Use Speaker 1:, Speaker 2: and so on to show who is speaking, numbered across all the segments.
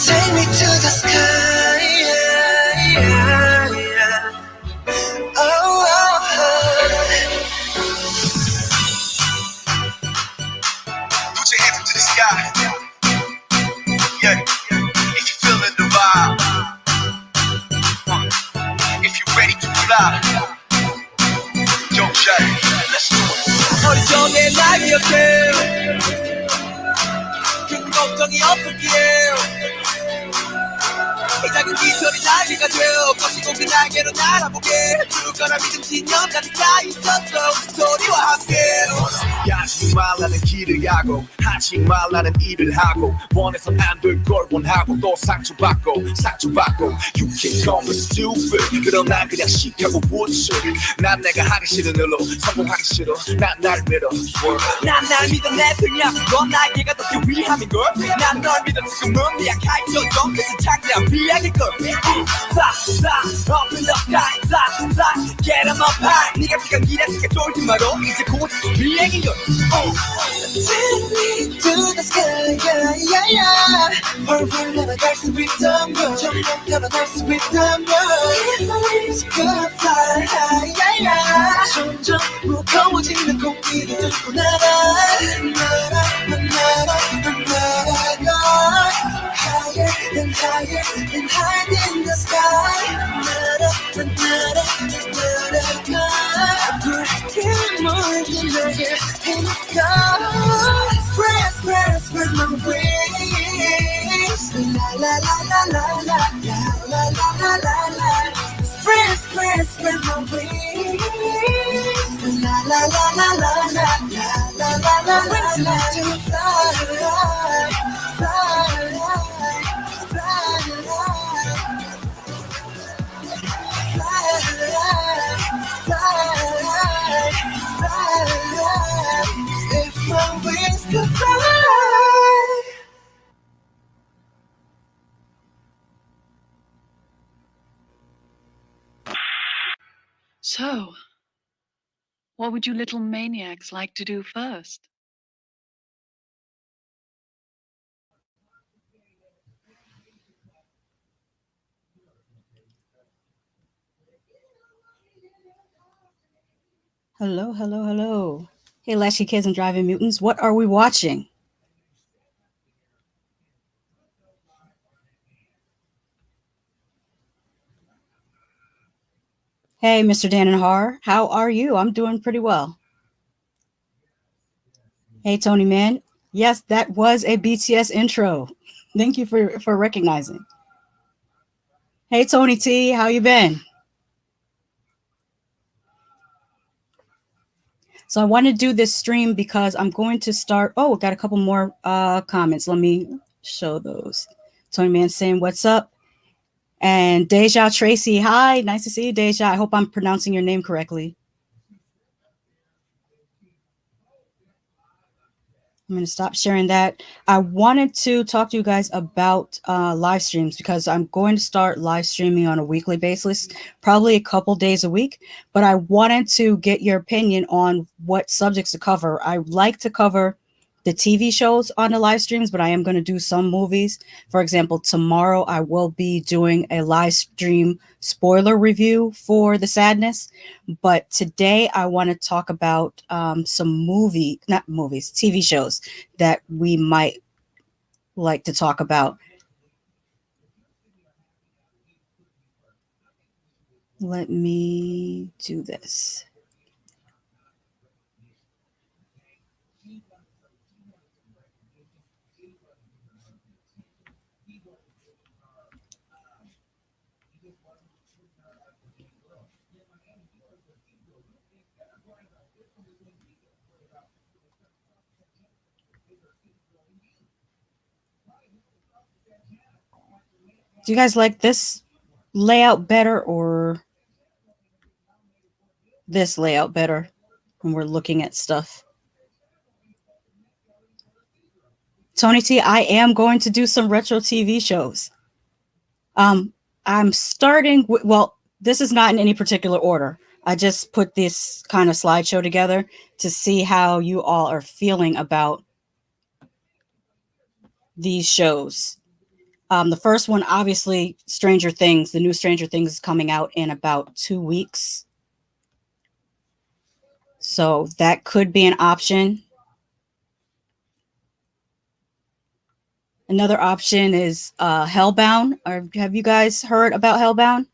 Speaker 1: Take me to the sky, yeah, yeah, yeah. Oh, put your hands up to the sky. Yeah, if you're feeling the vibe, if you're ready to fly, yo, Jay, let's do it. 어리적의 날 기억해. 큰 걱정이 없었기에. 이 작은 기절이 날개가 되어 거시고 그 날개로 날아보게 죽을 거라 믿음 신념까지 다 있었어 소리와 함께 하지 말라는 길을 가고 하지 말라는 일을 하고 원해선 안 될 걸 원하고 또 상처받고 You can call me stupid 그러나 그냥 시카고 would 난 내가 하기 싫은 일로 성공하기 싫어 난 날 믿어 난 날 믿어 내 등이야 넌 날개가 더 위함인걸 난 널 믿어 지금은 미약할 정도 그치 창대한 비약일걸 Fly, up in the sky Fly, get em up high 네가 지금 길었으니까 쫄지 마로 이제 곧 비행인걸 Take me to the sky yeah, yeah, yeah. 펄펄 날아갈 수 있다면 점점 달아날 수 있다면 If my wings could fly high yeah, yeah. 점점 무거워지는 공기를 뚫고 날아 Higher and higher and higher in the sky 그렇게 멀리 나게 하니까 Spread my wings La la la la la la la la la la Spread my wings La la la la la la la la la la la to fly If my wings could fly
Speaker 2: So, what would you little maniacs like to do first?
Speaker 3: Hello, hello, hello. Hey, Lashy Kids and Driving Mutants, what are we watching? Hey, Mr. Dan and Har, how are you? I'm doing pretty well. Hey, Tony Man. Yes, that was a BTS intro. Thank you for recognizing. Hey, Tony T, how you been? So I want to do this stream because I'm going to start. Oh, got a couple more comments. Let me show those. Tony Man saying, what's up? And Deja Tracy, hi. Nice to see you, Deja. I hope I'm pronouncing your name correctly. I'm going to stop sharing that. I wanted to talk to you guys about live streams because I'm going to start live streaming on a weekly basis, probably a couple days a week. But I wanted to get your opinion on what subjects to cover. I like to cover the TV shows on the live streams, but I am going to do some movies. For example, tomorrow I will be doing a live stream spoiler review for The Sadness. But today I want to talk about some TV shows that we might like to talk about. Let me do this. Do you guys like this layout better or this layout better when we're looking at stuff? Tony T, I am going to do some retro TV shows. I'm starting with, well, this is not in any particular order. I just put this kind of slideshow together to see how you all are feeling about these shows. The first one, obviously, Stranger Things. The new Stranger Things is coming out in about 2 weeks. So that could be an option. Another option is Hellbound. Or have you guys heard about Hellbound?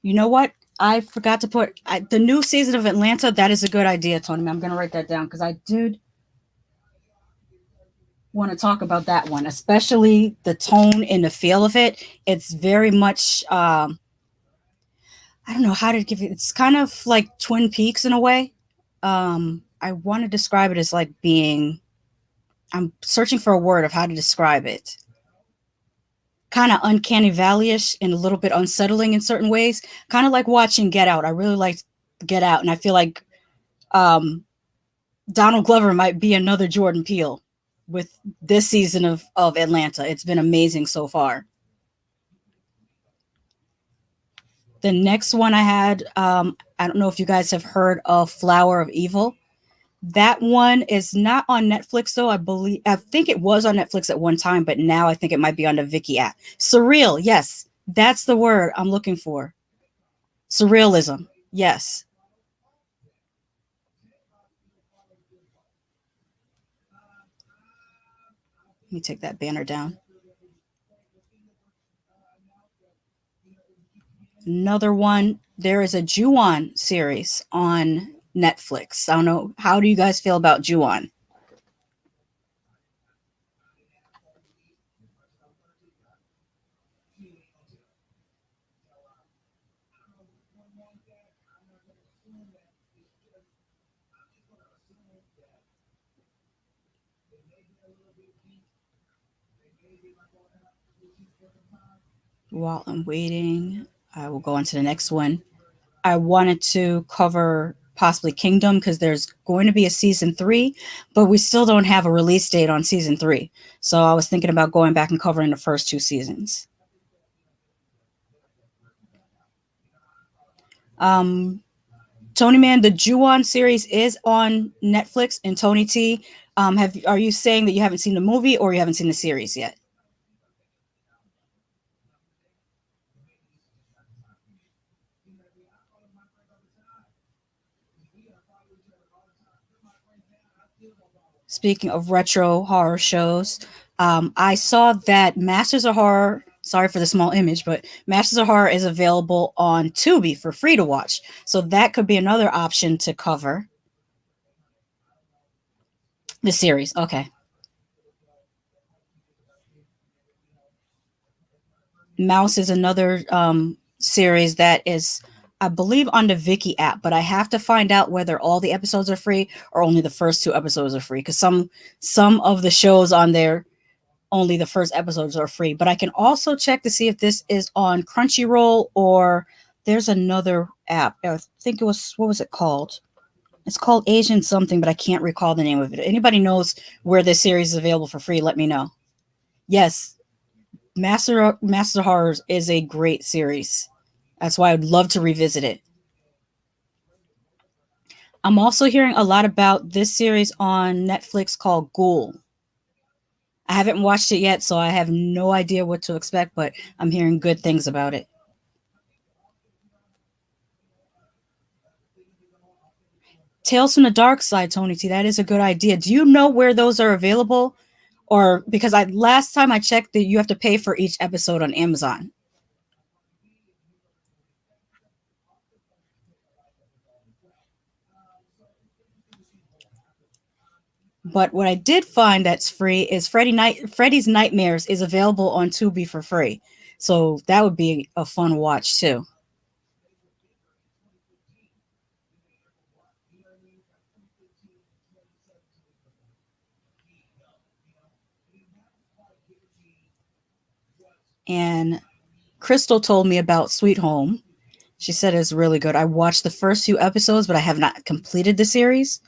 Speaker 3: You know what? I forgot to put the new season of Atlanta. That is a good idea, Tony. I'm going to write that down because I did want to talk about that one, especially the tone and the feel of it. It's very much, I don't know how to give it. It's kind of like Twin Peaks in a way. I want to describe it as like being, I'm searching for a word of how to describe it. Kind of uncanny valley-ish and a little bit unsettling in certain ways. Kind of like watching Get Out. I really liked Get Out, and I feel like Donald Glover might be another Jordan Peele with this season of Atlanta. It's been amazing so far. The next one I had, I don't know if you guys have heard of Flower of Evil. That one is not on Netflix, though. I think it was on Netflix at one time, but now I think it might be on the Viki app. Surreal, yes, that's the word I'm looking for. Surrealism, yes. Let me take that banner down. Another one, there is a Ju-on series on Netflix. I don't know. How do you guys feel about Ju-on? While I'm waiting, I will go on to the next one. I wanted to cover possibly Kingdom because there's going to be a season 3, but we still don't have a release date on season 3. So I was thinking about going back and covering the first 2 seasons. Tony Man, the Ju-on series is on Netflix, and Tony T, are you saying that you haven't seen the movie or you haven't seen the series yet? Speaking of retro horror shows, I saw that Masters of Horror. Sorry for the small image, but Masters of Horror is available on Tubi for free to watch. So that could be another option to cover the series. Okay. Mouse is another series that is, I believe, on the Viki app, but I have to find out whether all the episodes are free or only the first 2 episodes are free. Because some of the shows on there, only the first episodes are free. But I can also check to see if this is on Crunchyroll or there's another app. I think it was, what was it called? It's called Asian something, but I can't recall the name of it. Anybody knows where this series is available for free, let me know. Yes, Master Horrors is a great series. That's why I'd love to revisit it. I'm also hearing a lot about this series on Netflix called Ghoul. I haven't watched it yet, so I have no idea what to expect, but I'm hearing good things about it. Tales from the Dark Side, Tony T, that is a good idea. Do you know where those are available? Or because last time I checked that you have to pay for each episode on Amazon. But what I did find that's free is Freddy's Nightmares is available on Tubi for free. So that would be a fun watch too. And Crystal told me about Sweet Home. She said it's really good. I watched the first 2 episodes, but I have not completed the series.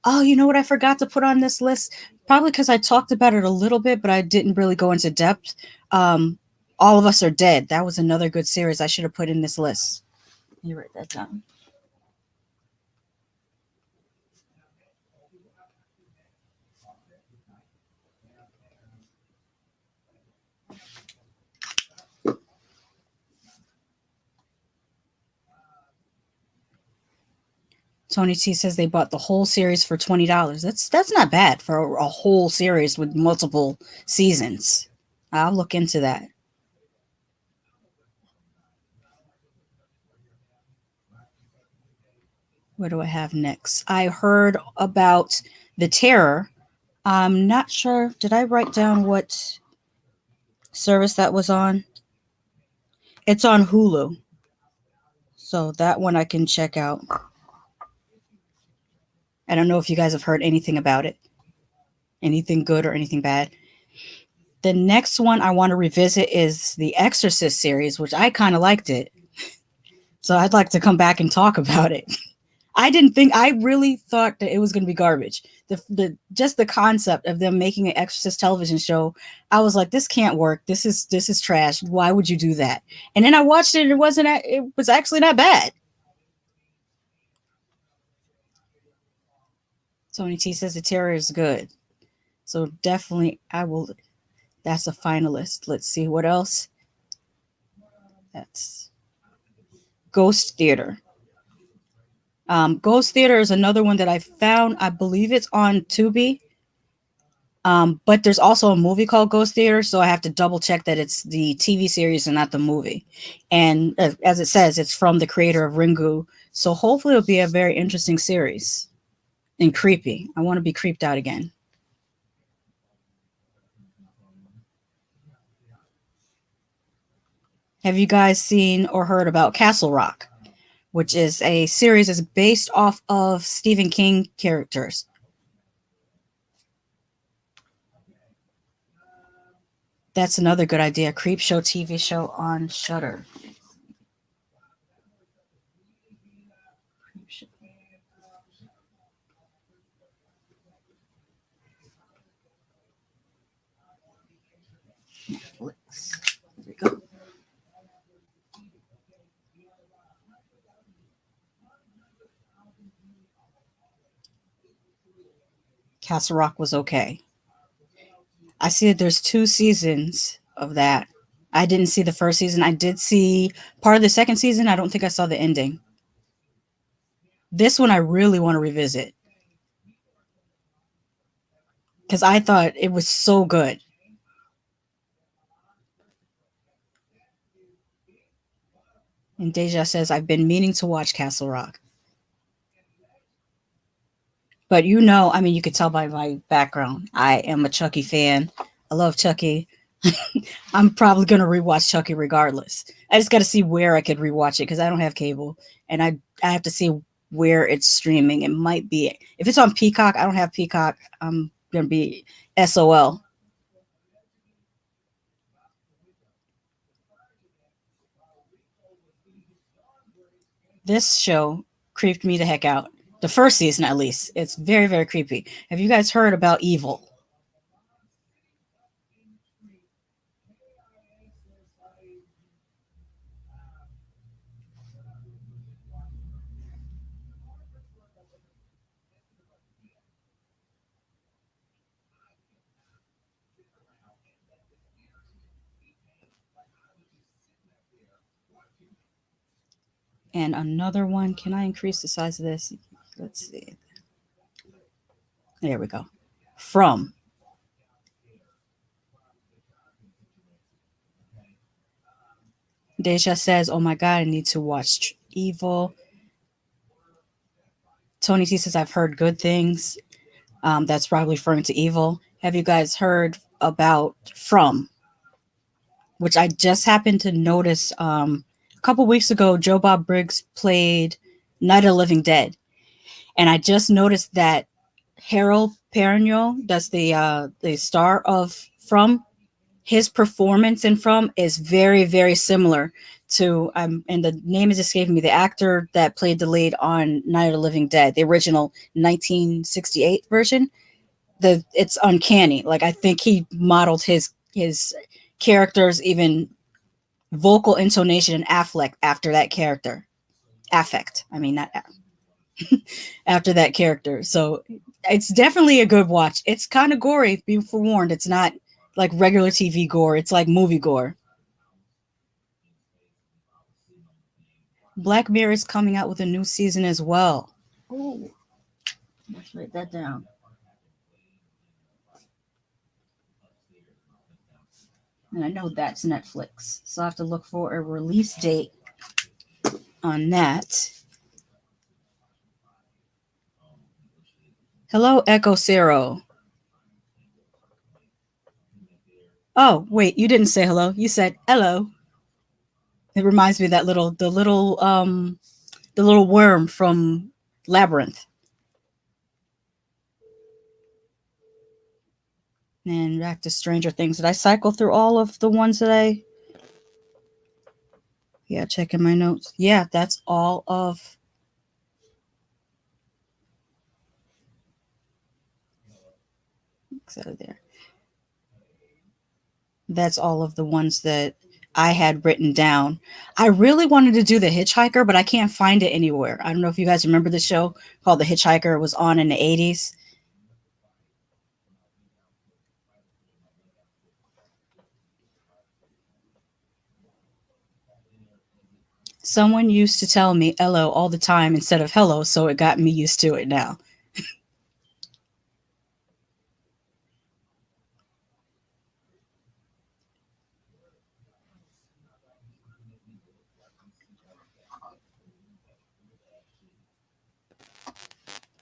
Speaker 3: Oh, you know what I forgot to put on this list? probably because I talked about it a little bit, but I didn't really go into depth. Um, All of Us Are Dead. That was another good series I should have put in this list. You write that down. Tony T says they bought the whole series for $20. That's not bad for a whole series with multiple seasons. I'll look into that. What do I have next? I heard about The Terror. I'm not sure. Did I write down what service that was on? It's on Hulu. So that one I can check out. I don't know if you guys have heard anything about it. Anything good or anything bad. The next one I want to revisit is the Exorcist series, which I kind of liked it. So I'd like to come back and talk about it. I really thought that it was going to be garbage. Just the concept of them making an Exorcist television show, I was like, this can't work. This is trash. Why would you do that? And then I watched it and it was actually not bad. Tony T says The Terror is good. So definitely that's a finalist. Let's see what else. That's Ghost Theater. Ghost Theater is another one that I found. I believe it's on Tubi. But there's also a movie called Ghost Theater, so I have to double check that it's the TV series and not the movie. And as it says, it's from the creator of Ringu. So hopefully it'll be a very interesting series. And creepy. I want to be creeped out again. Have you guys seen or heard about Castle Rock, which is a series that's based off of Stephen King characters? That's another good idea. Creep show TV show on Shudder. Netflix. There we go. Castle Rock was okay. I see that there's 2 seasons of that. I didn't see the first season. I did see part of the second season. I don't think I saw the ending. This one I really want to revisit because I thought it was so good. And Deja says, I've been meaning to watch Castle Rock. But I mean, you could tell by my background, I am a Chucky fan. I love Chucky. I'm probably going to rewatch Chucky regardless. I just got to see where I could rewatch it because I don't have cable. And I have to see where it's streaming. It might be, if it's on Peacock, I don't have Peacock. I'm going to be SOL. This show creeped me the heck out. The first season, at least. It's very, very creepy. Have you guys heard about Evil? And another one. Can I increase the size of this? Let's see. There we go. From. Deja says, oh my God, I need to watch Evil. Tony T says, I've heard good things. That's probably referring to Evil. Have you guys heard about From? Which I just happened to notice a couple weeks ago. Joe Bob Briggs played Night of the Living Dead. And I just noticed that Harold Perrineau, that's the star of From, his performance in From is very, very similar to, and the name is escaping me, the actor that played the lead on Night of the Living Dead, the original 1968 version. it's uncanny. Like I think he modeled his characters, even vocal intonation and affect after that character. Affect. I mean not after that character. So it's definitely a good watch. It's kind of gory, be forewarned. It's not like regular TV gore. It's like movie gore. Black Mirror is coming out with a new season as well. Oh, let's write that down. And I know that's Netflix, so I have to look for a release date on that. Hello, Echo Zero. Oh, wait, you didn't say hello. You said hello. It reminds me of that the little worm from Labyrinth. And back to Stranger Things. Did I cycle through all of the ones that I... Yeah, checking my notes. Yeah, that's all of... Out of there. That's all of the ones that I had written down. I really wanted to do The Hitchhiker, but I can't find it anywhere. I don't know if you guys remember the show called The Hitchhiker. It was on in the 80s. Someone used to tell me hello all the time instead of hello, so it got me used to it now.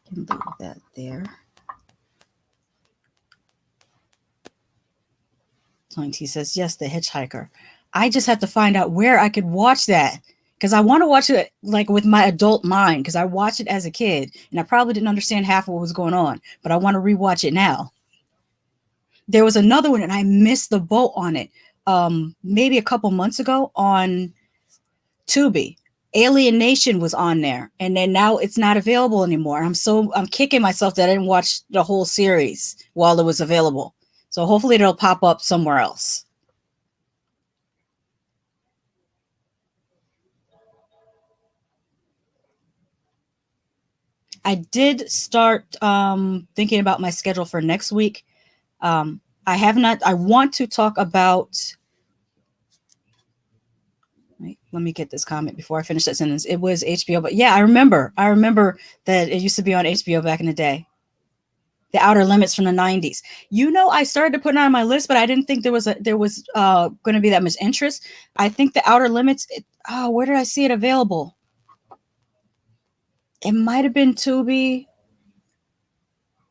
Speaker 3: Can leave that there. He says, yes, The Hitchhiker. I just have to find out where I could watch that, because I want to watch it like with my adult mind, because I watched it as a kid and I probably didn't understand half of what was going on, but I want to rewatch it now. There was another one and I missed the boat on it. Maybe a couple months ago on Tubi. Alien Nation was on there, and then now it's not available anymore. I'm kicking myself that I didn't watch the whole series while it was available. So hopefully it'll pop up somewhere else. I did start thinking about my schedule for next week. I have not. I want to talk about... Wait, let me get this comment before I finish that sentence. It was HBO, but yeah, I remember that it used to be on HBO back in the day. The Outer Limits from the 90s. I started to put it on my list, but I didn't think there was going to be that much interest. I think The Outer Limits... where did I see it available? It might have been Tubi.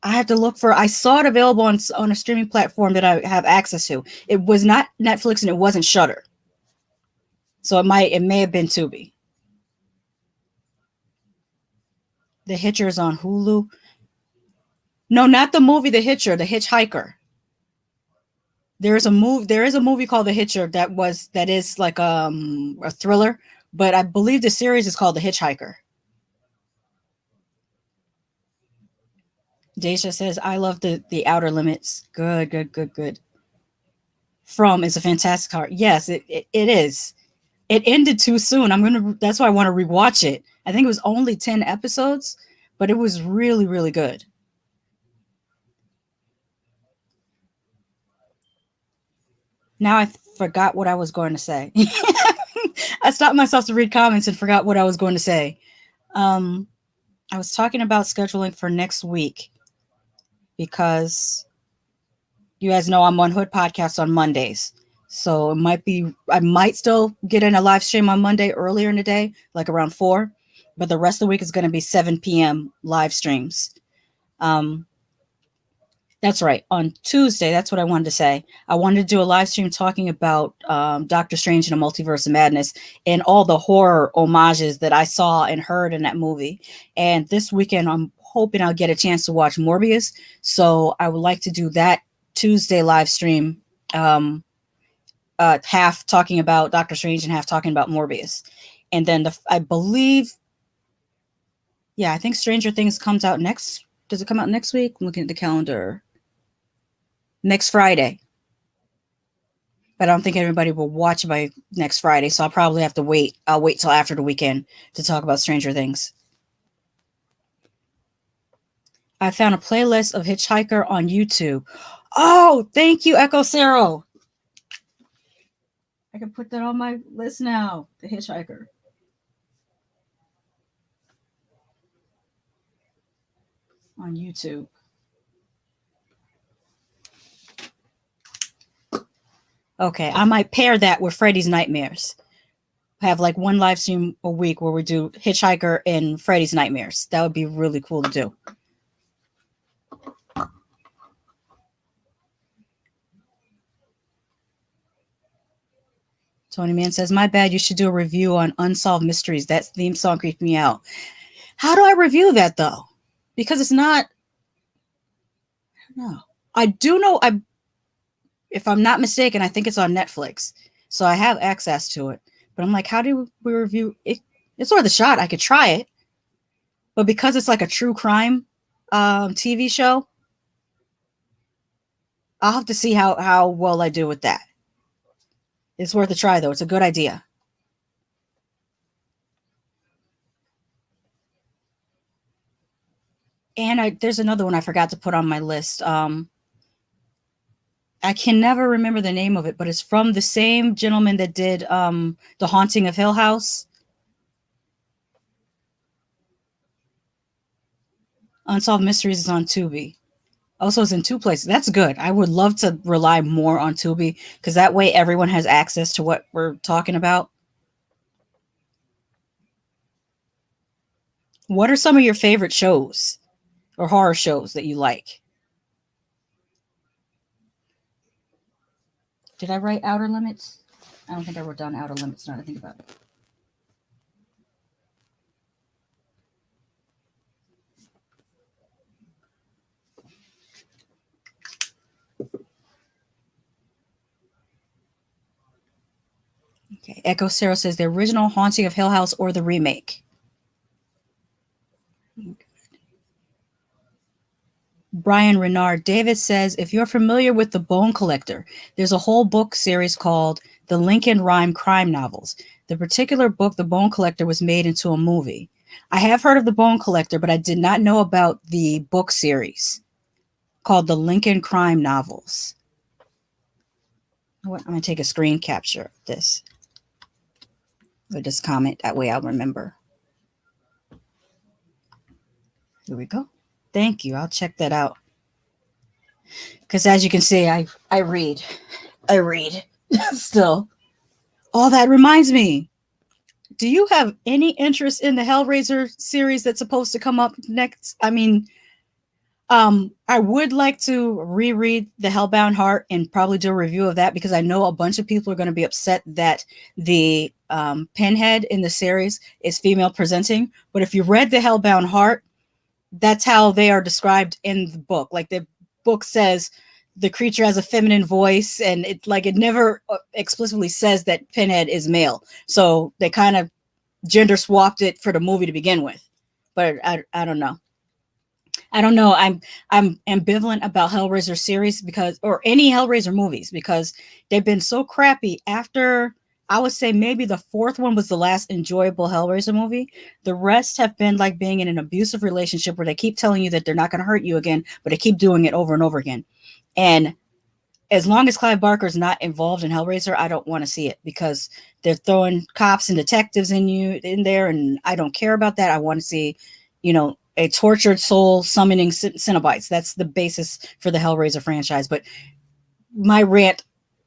Speaker 3: I have to look for... I saw it available on a streaming platform that I have access to. It was not Netflix and it wasn't Shudder. So it may have been Tubi. The Hitcher is on Hulu. No, not the movie The Hitcher, The Hitchhiker. There is a movie called The Hitcher that is like a thriller, but I believe the series is called The Hitchhiker. Deja says, I love the Outer Limits. Good. From is a fantastic heart. Yes, it is. It ended too soon. That's why I want to rewatch it. I think it was only 10 episodes, but it was really, really good. Now I forgot what I was going to say. I stopped myself to read comments and forgot what I was going to say. I was talking about scheduling for next week because you guys know I'm on Hood Podcast on Mondays. So I might still get in a live stream on Monday earlier in the day, like around 4, but the rest of the week is going to be 7 p.m. live streams. That's right. On Tuesday, that's what I wanted to say. I wanted to do a live stream talking about Doctor Strange and the Multiverse of Madness and all the horror homages that I saw and heard in that movie. And this weekend, I'm hoping I'll get a chance to watch Morbius. So I would like to do that Tuesday live stream, half talking about Doctor Strange and half talking about Morbius. And then I think Stranger Things comes out next. Does it come out next week? I'm looking at the calendar. next Friday. But I don't think everybody will watch by next Friday, so I'll probably have to wait. I'll wait till after the weekend to talk about Stranger Things. I found a playlist of Hitchhiker on YouTube. Oh, thank you, Echo Cero. I can put that on my list now. The Hitchhiker. On YouTube. Okay, I might pair that with Freddy's Nightmares. Have like one live stream a week where we do Hitchhiker and Freddy's Nightmares. That would be really cool to do. Tony Man says, my bad, you should do a review on Unsolved Mysteries. That theme song creeped me out. How do I review that, though? Because it's not... I don't know. I do know... if I'm not mistaken, I think it's on Netflix. So I have access to it. But I'm like, how do we review it? It's worth a shot. I could try it. But because it's like a true crime TV show, I'll have to see how well I do with that. It's worth a try, though. It's a good idea. And there's another one I forgot to put on my list. I can never remember the name of it, but it's from the same gentleman that did The Haunting of Hill House. Unsolved Mysteries is on Tubi. Also, it's in 2 places. That's good. I would love to rely more on Tubi because that way everyone has access to what we're talking about. What are some of your favorite shows or horror shows that you like? Did I write Outer Limits? I don't think I wrote down Outer Limits now that I think about it. Okay. Echo Sarah says the original Haunting of Hill House or the remake. Brian Renard. David says, if you're familiar with The Bone Collector, there's a whole book series called The Lincoln Rhyme Crime Novels. The particular book, The Bone Collector, was made into a movie. I have heard of The Bone Collector, but I did not know about the book series called The Lincoln Crime Novels. I'm going to take a screen capture of this. Or just comment. That way I'll remember. Here we go. Thank you. I'll check that out. Because as you can see, I read. I read still. Oh, that reminds me. Do you have any interest in the Hellraiser series that's supposed to come up next? I mean, I would like to reread The Hellbound Heart and probably do a review of that because I know a bunch of people are going to be upset that the Pinhead in the series is female presenting. But if you read The Hellbound Heart, that's how they are described in the book. Like the book says the creature has a feminine voice, and it never explicitly says that Pinhead is male. So they kind of gender swapped it for the movie to begin with. But I don't know. I don't know. I'm ambivalent about Hellraiser series or any Hellraiser movies because they've been so crappy. After, I would say maybe the 4th one was the last enjoyable Hellraiser movie. The rest have been like being in an abusive relationship where they keep telling you that they're not going to hurt you again, but they keep doing it over and over again. And as long as Clive Barker's not involved in Hellraiser, I don't want to see it because they're throwing cops and detectives in there, and I don't care about that. I want to see, a tortured soul summoning Cenobites. That's the basis for the Hellraiser franchise. But my rant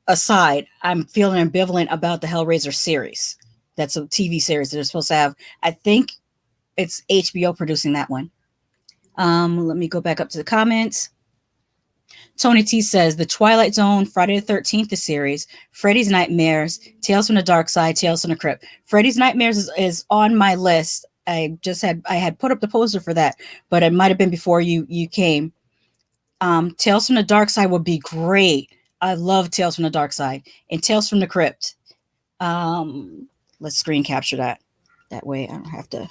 Speaker 3: aside, I'm feeling ambivalent about the Hellraiser series. That's a TV series that they're supposed to have. I think it's HBO producing that one. Let me go back up to the comments. Tony T says The Twilight Zone, Friday the 13th, the series, Freddy's Nightmares, Tales from the Dark Side, Tales from the Crypt. Freddy's Nightmares is on my list. I had put up the poster for that, but it might have been before you came. Tales from the Dark Side would be great. I love Tales from the Dark Side and Tales from the Crypt. Let's screen capture that. That way I don't have to.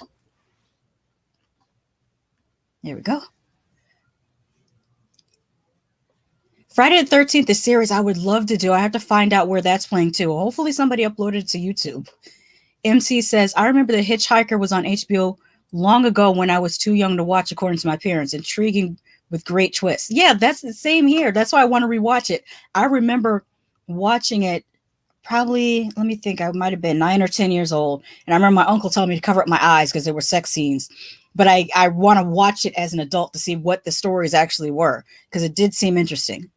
Speaker 3: There we go. Friday the 13th, the series I would love to do. I have to find out where that's playing too. Hopefully somebody uploaded it to YouTube. MC says, I remember The Hitchhiker was on HBO long ago when I was too young to watch, according to my parents. Intriguing with great twists. Yeah, that's the same here. That's why I want to rewatch it. I remember watching it probably, let me think, I might have been 9 or 10 years old. And I remember my uncle telling me to cover up my eyes because there were sex scenes. But I want to watch it as an adult to see what the stories actually were because it did seem interesting.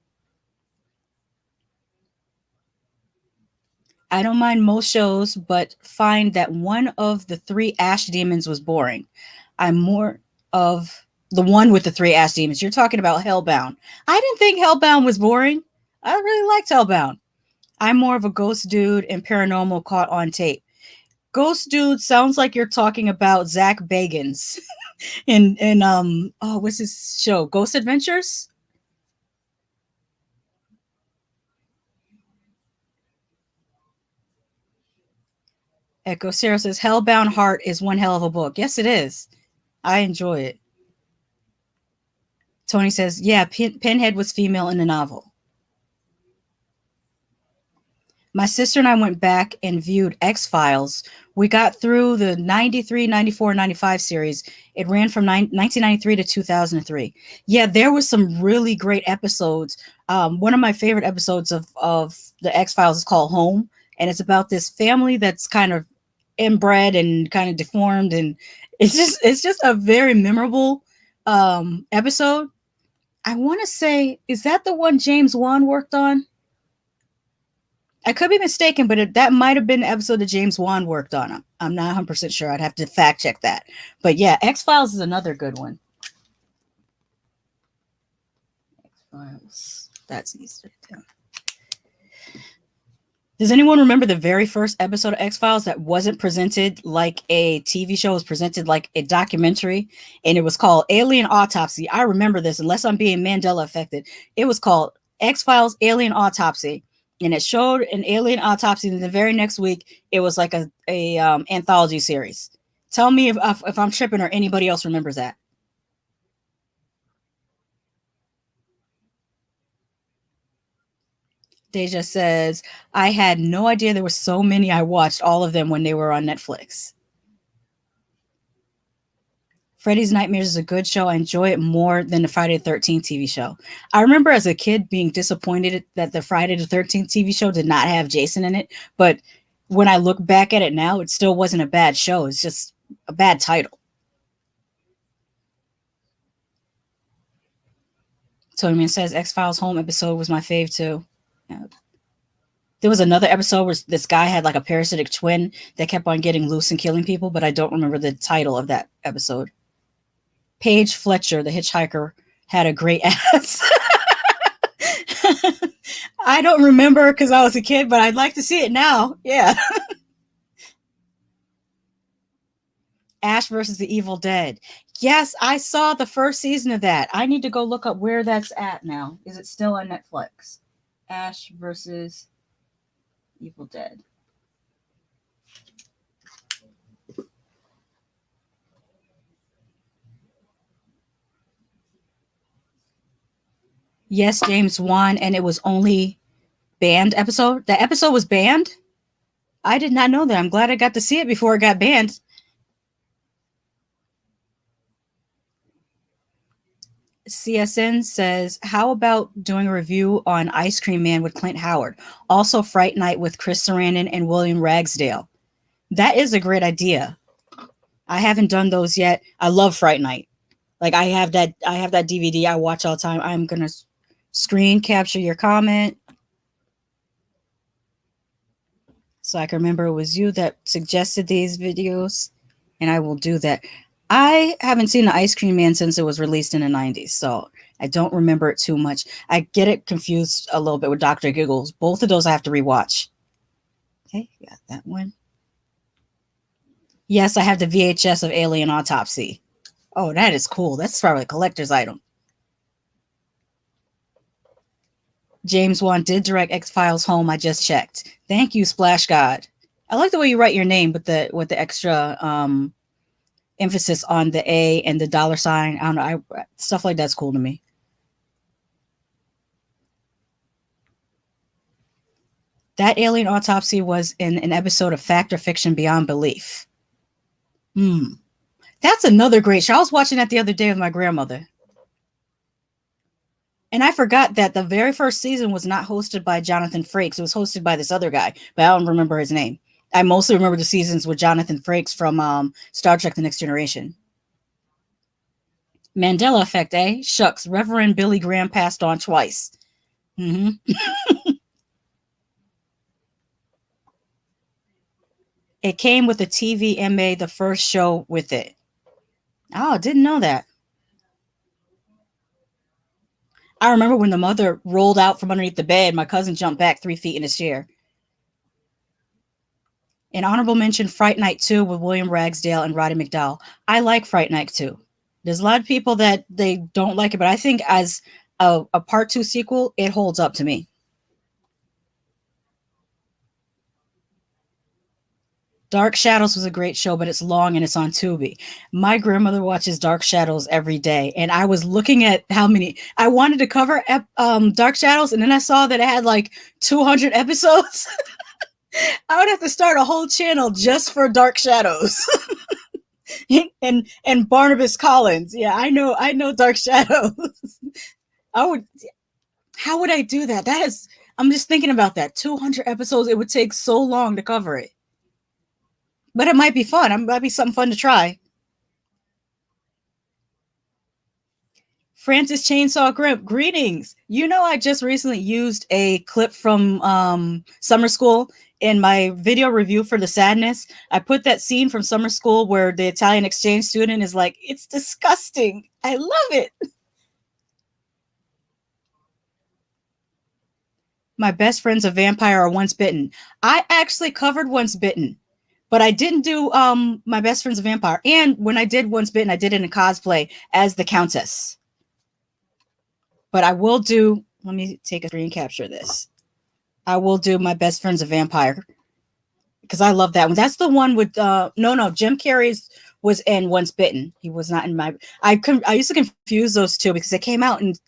Speaker 3: I don't mind most shows, but find that one of the 3 ash demons was boring. I'm more of the one with the 3 ash demons. You're talking about Hellbound. I didn't think Hellbound was boring. I really liked Hellbound. I'm more of a ghost dude and paranormal caught on tape. Ghost dude sounds like you're talking about Zach Bagans in what's his show? Ghost Adventures? Echo Sarah says Hellbound Heart is one hell of a book. Yes, it is. I enjoy it. Tony says, yeah, Pinhead was female in the novel. My sister and I went back and viewed X-Files. We got through the 93, 94, 95 series. It ran from 1993 to 2003. Yeah, there was some really great episodes. One of my favorite episodes of the X-Files is called Home, and it's about this family that's kind of inbred and kind of deformed, and it's just a very memorable episode. I want to say, is that the one James Wan worked on? I could be mistaken, but that might have been the episode that James Wan worked on. I'm not 100% sure. I'd have to fact check that. But yeah, X-Files is another good one. X-Files. That's easy to do. Does anyone remember the very first episode of X-Files that wasn't presented like a TV show? It was presented like a documentary, and it was called Alien Autopsy. I remember this, unless I'm being Mandela affected. It was called X-Files Alien Autopsy, and it showed an alien autopsy, and the very next week, it was like a anthology series. Tell me if I'm tripping or anybody else remembers that. Deja says, I had no idea there were so many. I watched all of them when they were on Netflix. Freddy's Nightmares is a good show. I enjoy it more than the Friday the 13th TV show. I remember as a kid being disappointed that the Friday the 13th TV show did not have Jason in it. But when I look back at it now, it still wasn't a bad show. It's just a bad title. Tony Man says X-Files Home episode was my fave too. Yeah. There was another episode where this guy had like a parasitic twin that kept on getting loose and killing people, but I don't remember the title of that episode. Paige Fletcher, the hitchhiker, had a great ass. I don't remember because I was a kid, but I'd like to see it now. Yeah. Ash versus the Evil Dead. Yes, I saw the first season of that. I need to go look up where that's at now. Is it still on Netflix? Ash versus Evil Dead. Yes, James Wan, and it was only banned episode. The episode was banned? I did not know that. I'm glad I got to see it before it got banned. CSN says, how about doing a review on Ice Cream Man with Clint Howard? Also Fright Night with Chris Sarandon and William Ragsdale. That is a great idea. I haven't done those yet. I love Fright Night. Like I have that DVD I watch all the time. I'm going to screen capture your comment so I can remember it was you that suggested these videos, and I will do that. I haven't seen The Ice Cream Man since it was released in the 90s, so I don't remember it too much. I get it confused a little bit with Dr. Giggles. Both of those I have to rewatch. Okay, got that one. Yes, I have the VHS of Alien Autopsy. Oh, that is cool. That's probably a collector's item. James Wan did direct X-Files Home. I just checked. Thank you, Splash God. I like the way you write your name with the extra emphasis on the A and the $. I don't know. Stuff like that's cool to me. That alien autopsy was in an episode of Fact or Fiction Beyond Belief. That's another great show. I was watching that the other day with my grandmother. And I forgot that the very first season was not hosted by Jonathan Frakes. It was hosted by this other guy, but I don't remember his name. I mostly remember the seasons with Jonathan Frakes from Star Trek The Next Generation. Mandela effect, eh? Shucks, Reverend Billy Graham passed on twice. It came with a TVMA, the first show with it. Oh, didn't know that. I remember when the mother rolled out from underneath the bed, my cousin jumped back 3 feet in his chair. An honorable mention, Fright Night 2 with William Ragsdale and Roddy McDowall. I like Fright Night 2. There's a lot of people that they don't like it, but I think as a part 2 sequel, it holds up to me. Dark Shadows was a great show, but it's long and it's on Tubi. My grandmother watches Dark Shadows every day, and I was looking at how many I wanted to cover Dark Shadows, and then I saw that it had like 200 episodes. I would have to start a whole channel just for Dark Shadows. and Barnabas Collins. Yeah, I know Dark Shadows. How would I do that? I'm just thinking about that. 200 episodes, it would take so long to cover it. But it might be fun. It might be something fun to try. Francis Chainsaw Grimp, greetings. You know, I just recently used a clip from summer school in my video review for The Sadness. I put that scene from summer school where the Italian exchange student is like, it's disgusting. I love it. My best friend's a vampire or Once Bitten. I actually covered Once Bitten. But I didn't do My Best Friend's a Vampire. And when I did Once Bitten, I did it in cosplay as the Countess. But I will do, let me take a screen capture of this. I will do My Best Friend's a Vampire. Because I love that one. That's the one with, no, Jim Carrey's was in Once Bitten. He was not in my, I used to confuse those two because they came out and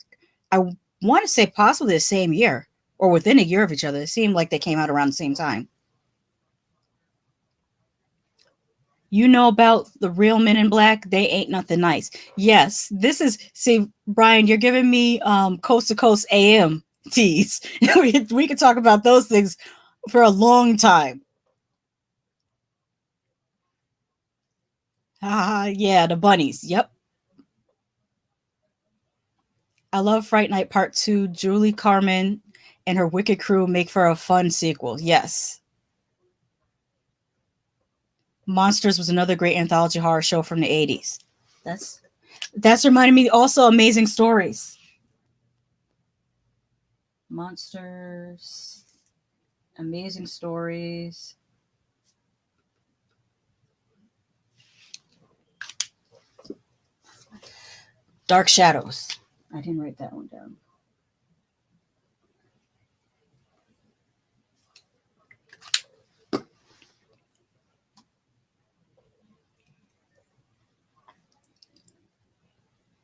Speaker 3: I want to say possibly the same year or within a year of each other. It seemed like they came out around the same time. You know about the real Men in Black? They ain't nothing nice. Yes, see, Brian, you're giving me Coast to Coast AM teas. we could talk about those things for a long time. Yeah, the bunnies. Yep. I love Fright Night Part 2. Julie Carmen and her wicked crew make for a fun sequel. Yes. Monsters was another great anthology horror show from the 80s. That's reminding me also Amazing Stories. Monsters, Amazing Stories. Dark Shadows. I didn't write that one down.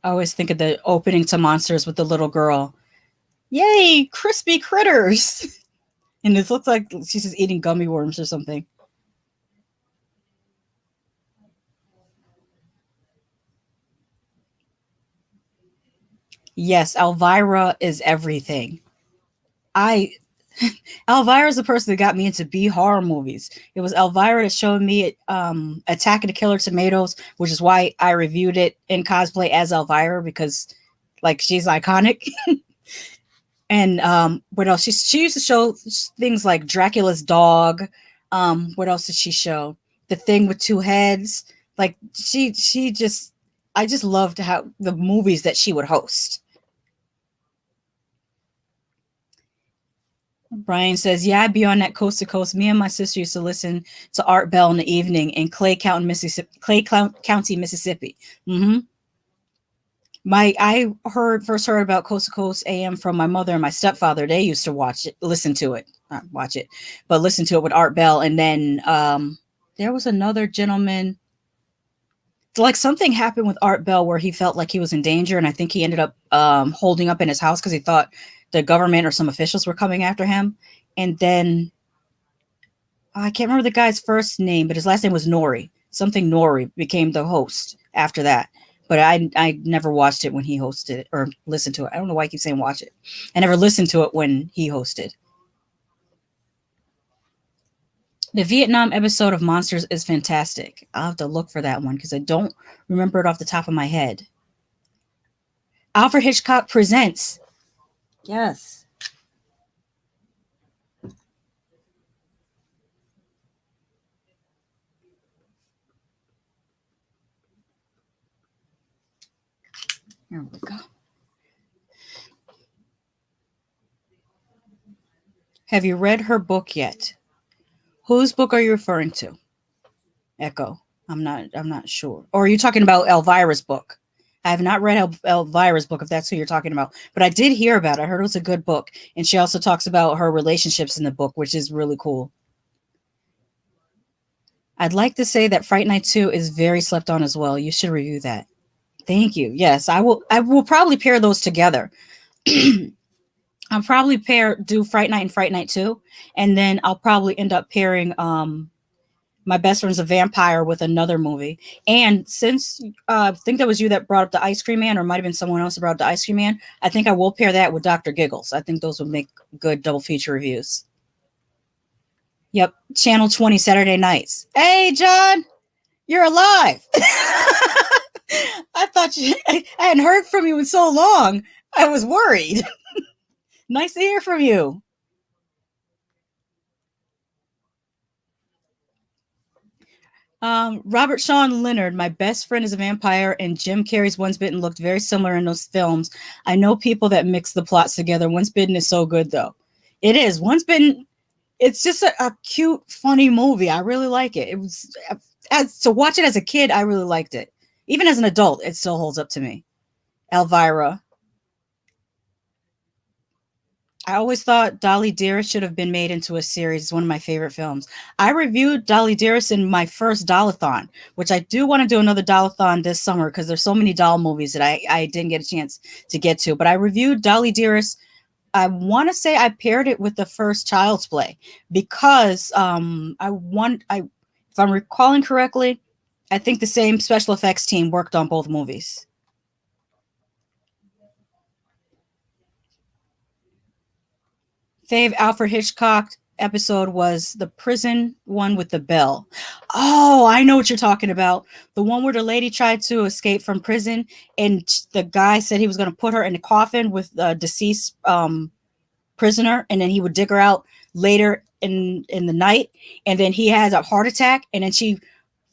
Speaker 3: I always think of the opening to Monsters with the little girl. Yay, crispy critters. And it looks like she's just eating gummy worms or something. Yes, Elvira is everything. Elvira is the person that got me into B horror movies. It was Elvira that showed me Attack of the Killer Tomatoes, which is why I reviewed it in cosplay as Elvira because, like, she's iconic. And what else? She used to show things like Dracula's Dog. What else did she show? The Thing with Two Heads. Like I just loved how the movies that she would host. Brian says, yeah, I'd be on that Coast to Coast. Me and my sister used to listen to Art Bell in the evening in Clay County, Mississippi. Mm-hmm. I first heard about Coast to Coast AM from my mother and my stepfather. They used to listen to it with Art Bell. And then there was another gentleman. Like something happened with Art Bell where he felt like he was in danger. And I think he ended up holding up in his house because he thought the government or some officials were coming after him. And then I can't remember the guy's first name, but his last name was Nori. Something Nori became the host after that. But I never watched it when he hosted it or listened to it. I don't know why I keep saying watch it. I never listened to it when he hosted. The Vietnam episode of Monsters is fantastic. I'll have to look for that one because I don't remember it off the top of my head. Alfred Hitchcock Presents. Yes. Here we go. Have you read her book yet? Whose book are you referring to? Echo. I'm not sure. Or are you talking about Elvira's book? I have not read Elvira's book, if that's who you're talking about. But I did hear about it. I heard it was a good book. And she also talks about her relationships in the book, which is really cool. I'd like to say that Fright Night 2 is very slept on as well. You should review that. Thank you. Yes, I will probably pair those together. I'll probably do Fright Night and Fright Night 2. And then I'll probably end up pairing My Best Friend's a Vampire with another movie. And since I think that was you that brought up the Ice Cream Man, or it might have been someone else that brought up the Ice Cream Man, I think I will pair that with Dr. Giggles. I think those would make good double feature reviews. Yep, Channel 20 Saturday nights. Hey, John, you're alive. I thought I hadn't heard from you in so long. I was worried. Nice to hear from you. Robert Sean Leonard, My Best Friend is a Vampire, and Jim Carrey's Once Bitten looked very similar in those films. I know people that mix the plots together. Once Bitten is so good, though. It is. Once Bitten, it's just a cute, funny movie. I really like it. It was, to watch it as a kid, I really liked it. Even as an adult, it still holds up to me. Elvira. I always thought Dolly Dearest should have been made into a series. It's one of my favorite films. I reviewed Dolly Dearest in my first Dollathon, which I do want to do another Dollathon this summer because there's so many doll movies that I didn't get a chance to get to. But I reviewed Dolly Dearest. I want to say I paired it with the first Child's Play because if I'm recalling correctly, I think the same special effects team worked on both movies. Fave Alfred Hitchcock episode was the prison one with the bell. Oh, I know what you're talking about. The one where the lady tried to escape from prison and the guy said he was going to put her in a coffin with a deceased prisoner, and then he would dig her out later in the night, and then he has a heart attack, and then she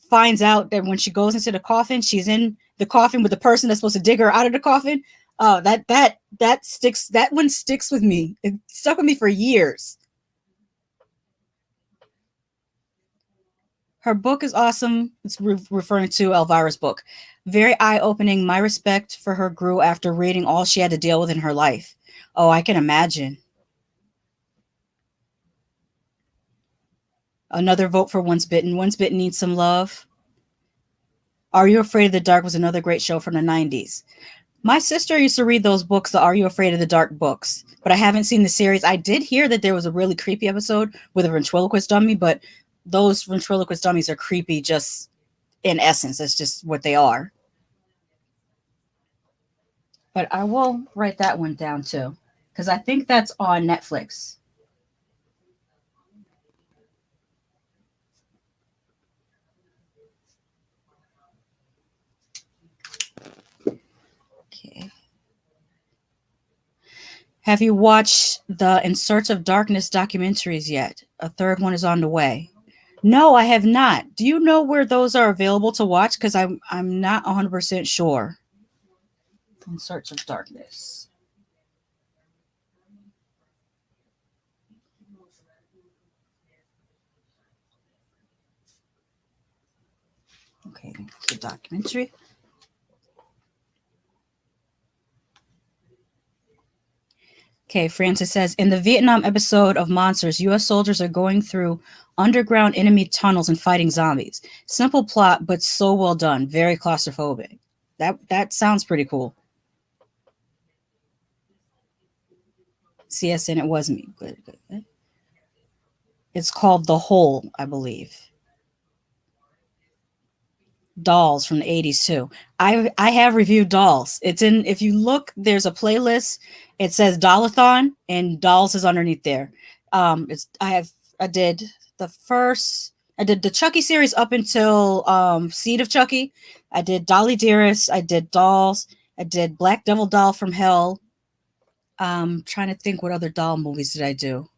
Speaker 3: finds out that when she goes into the coffin, she's in the coffin with the person that's supposed to dig her out of the coffin. Oh, that sticks. That one sticks with me. It stuck with me for years. Her book is awesome. It's referring to Elvira's book. Very eye-opening. My respect for her grew after reading all she had to deal with in her life. Oh, I can imagine. Another vote for Once Bitten. Once Bitten needs some love. Are You Afraid of the Dark was another great show from the 90s. My sister used to read those books, the Are You Afraid of the Dark books, but I haven't seen the series. I did hear that there was a really creepy episode with a ventriloquist dummy, but those ventriloquist dummies are creepy just in essence. That's just what they are. But I will write that one down too, because I think that's on Netflix. Okay. Have you watched the In Search of Darkness documentaries yet? A third one is on the way. No, I have not. Do you know where those are available to watch? Because I'm not 100% sure. In Search of Darkness. Okay, the documentary. Okay, Francis says, in the Vietnam episode of Monsters, U.S. soldiers are going through underground enemy tunnels and fighting zombies. Simple plot, but so well done. Very claustrophobic. That sounds pretty cool. CSN, it was me. Good. It's called The Hole, I believe. Dolls from the 80s too. I have reviewed Dolls. It's in, if you look, there's a playlist. It says Dollathon and Dolls is underneath there. It's I did the first, I did the Chucky series up until Seed of Chucky. I did Dolly Dearest, I did Dolls, I did Black Devil Doll from Hell. Trying to think what other doll movies did I do.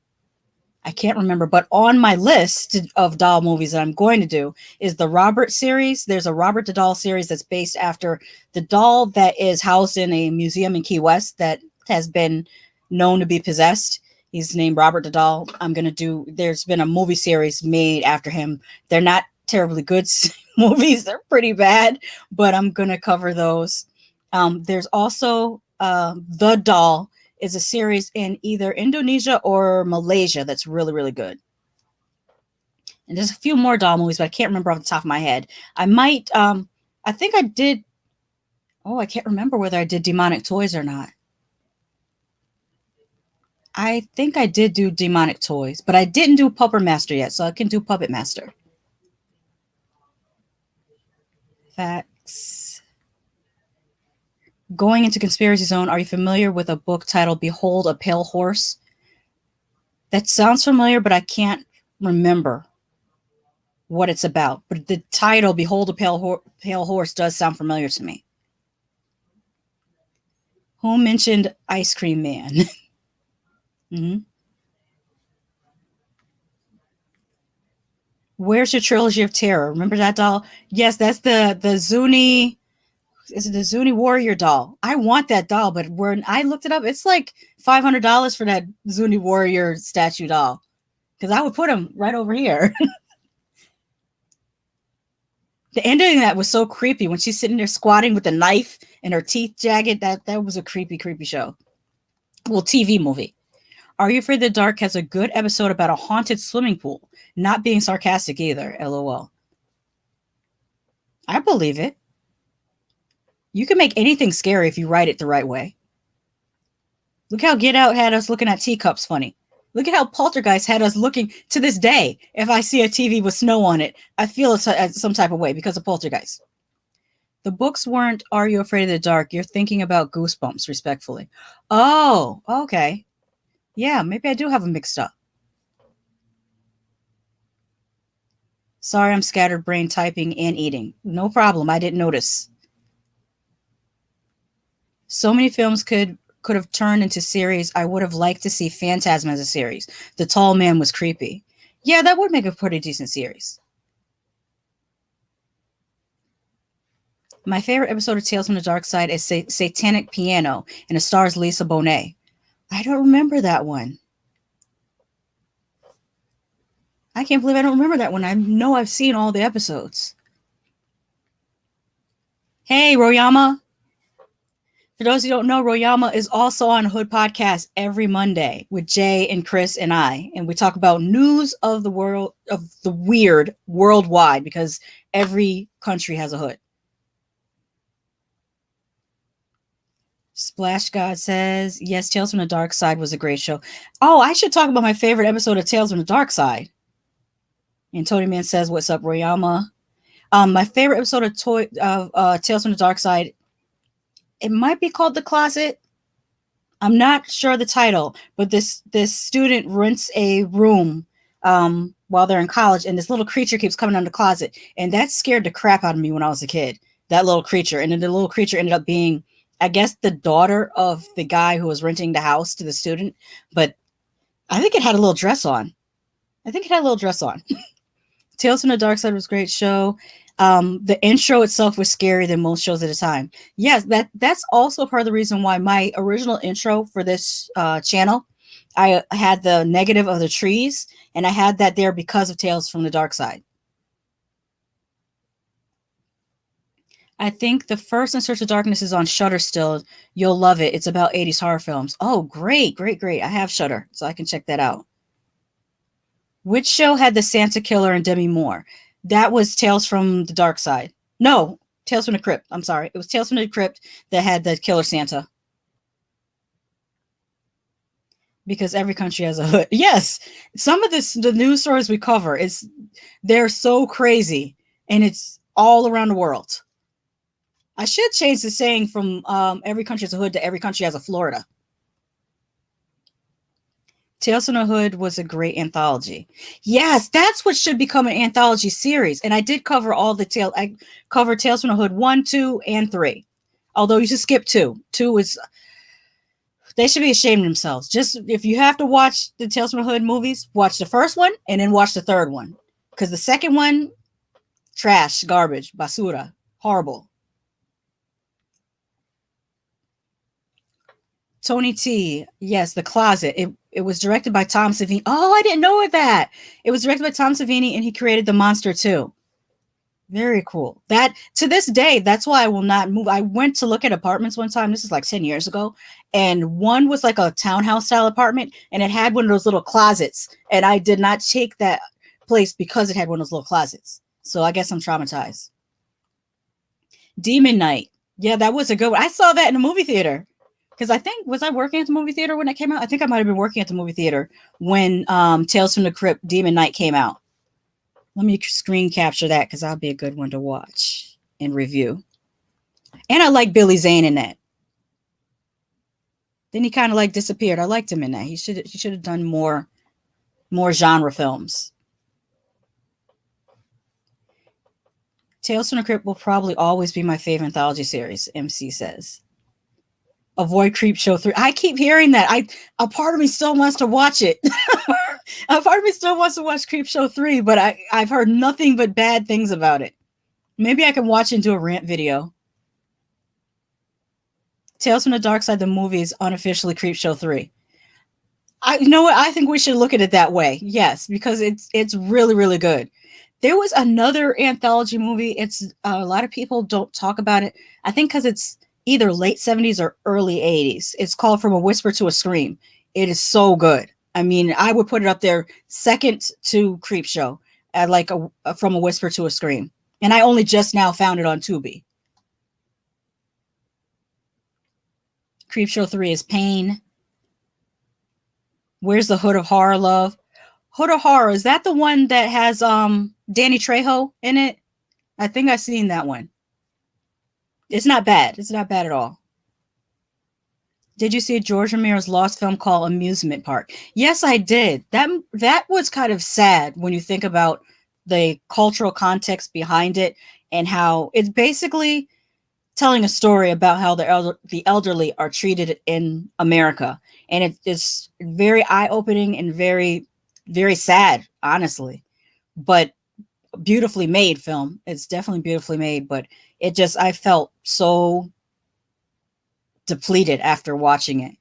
Speaker 3: I can't remember, but on my list of doll movies that I'm going to do is the Robert series. There's a Robert the Doll series that's based after the doll that is housed in a museum in Key West that has been known to be possessed. He's named Robert the Doll. I'm going to do, there's been a movie series made after him. They're not terribly good movies. They're pretty bad, but I'm going to cover those. There's also The Doll is a series in either Indonesia or Malaysia that's really, really good. And there's a few more doll movies, but I can't remember off the top of my head. I might, I think I did, I can't remember whether I did Demonic Toys or not. I think I did do Demonic Toys, but I didn't do Puppet Master yet, so I can do Puppet Master. Facts. Going into Conspiracy Zone, are you familiar with a book titled Behold a Pale Horse? That sounds familiar, but I can't remember what it's about. But the title, Behold a Pale Horse, does sound familiar to me. Who mentioned Ice Cream Man? Mm-hmm. Where's your Trilogy of Terror? Remember that doll? Yes, that's the Zuni. Is it the Zuni Warrior doll? I want that doll, but when I looked it up, it's like $500 for that Zuni Warrior statue doll. Because I would put him right over here. The ending of that was so creepy when she's sitting there squatting with a knife and her teeth jagged. That was a creepy, creepy show. Well, TV movie. Are You Afraid of the Dark has a good episode about a haunted swimming pool. Not being sarcastic either, LOL. I believe it. You can make anything scary if you write it the right way. Look how Get Out had us looking at teacups funny. Look at how Poltergeist had us looking to this day. If I see a TV with snow on it, I feel some type of way because of Poltergeist. The books weren't Are You Afraid of the Dark? You're thinking about Goosebumps, respectfully. Oh, okay. Yeah, maybe I do have them mixed up. Sorry, I'm scattered brain typing and eating. No problem. I didn't notice. So many films could have turned into series. I would have liked to see Phantasm as a series. The Tall Man was creepy. Yeah, that would make a pretty decent series. My favorite episode of Tales from the Dark Side is Satanic Piano, and it stars Lisa Bonet. I don't remember that one. I can't believe I don't remember that one. I know I've seen all the episodes. Hey, Royama. For those who don't know, Royama is also on Hood Podcast every Monday with Jay and Chris and I. And we talk about news of the world, of the weird worldwide, because every country has a hood. Splash God says, yes, Tales from the Dark Side was a great show. Oh, I should talk about my favorite episode of Tales from the Dark Side. And Tony Man says, what's up, Royama? My favorite episode of Tales from the Dark Side, it might be called The Closet. I'm not sure the title, but this student rents a room while they're in college, and this little creature keeps coming out of the closet, and that scared the crap out of me when I was a kid. That little creature, and then the little creature ended up being, I guess, the daughter of the guy who was renting the house to the student. But I think it had a little dress on. Tales from the Dark Side was a great show. The intro itself was scarier than most shows at the time. Yes, that's also part of the reason why my original intro for this channel, I had the negative of the trees, and I had that there because of Tales from the Dark Side. I think the first In Search of Darkness is on Shudder still. You'll love it. It's about 80s horror films. Oh, great. I have Shudder, so I can check that out. Which show had the Santa Killer and Demi Moore? That was Tales from the Dark Side. No, Tales from the Crypt. I'm sorry. It was Tales from the Crypt that had the Killer Santa. because every country has a hood. Yes, some of the news stories we cover they're so crazy, and it's all around the world. I should change the saying from every country has a hood to every country has a Florida. Tales from the Hood was a great anthology. Yes, that's what should become an anthology series. And I did cover I covered Tales from the Hood 1, 2, and 3. Although you should skip 2. 2 is they should be ashamed of themselves. Just if you have to watch the Tales from the Hood movies, watch the first one and then watch the third one. Because the second one, trash, garbage, basura, horrible. Tony T. Yes, The Closet. It was directed by Tom Savini. Oh, I didn't know that. It was directed by Tom Savini, and he created The Monster too. Very cool. That to this day, that's why I will not move. I went to look at apartments one time. This is like 10 years ago. And one was like a townhouse style apartment, and it had one of those little closets. And I did not take that place because it had one of those little closets. So I guess I'm traumatized. Demon Knight. Yeah, that was a good one. I saw that in a movie theater. Because I think, was I working at the movie theater when it came out? I think I might have been working at the movie theater when Tales from the Crypt Demon Knight came out. Let me screen capture that because that'll be a good one to watch and review. And I like Billy Zane in that. Then he kind of like disappeared. I liked him in that. He should have done more genre films. Tales from the Crypt will probably always be my favorite anthology series, MC says. Avoid Creepshow 3. I keep hearing that. A part of me still wants to watch it. A part of me still wants to watch Creepshow 3, but I've heard nothing but bad things about it. Maybe I can watch and do a rant video. Tales from the Dark Side, the movie, is unofficially Creepshow 3. You know what? I think we should look at it that way. Yes, because it's really, really good. There was another anthology movie. It's a lot of people don't talk about it. I think because it's either late 70s or early 80s. It's called From a Whisper to a Scream. It is so good. I mean, I would put it up there second to Creepshow, at like From a Whisper to a Scream. And I only just now found it on Tubi. Creepshow 3 is Pain. Where's the Hood of Horror, love? Hood of Horror, is that the one that has Danny Trejo in it? I think I've seen that one. It's not bad. It's not bad at all. Did you see George Romero's lost film called Amusement Park? Yes, I did. That was kind of sad when you think about the cultural context behind it and how it's basically telling a story about how the elderly are treated in America. And it's very eye-opening and very, very sad, honestly. But beautifully made film. It's definitely beautifully made, but I felt so depleted after watching it.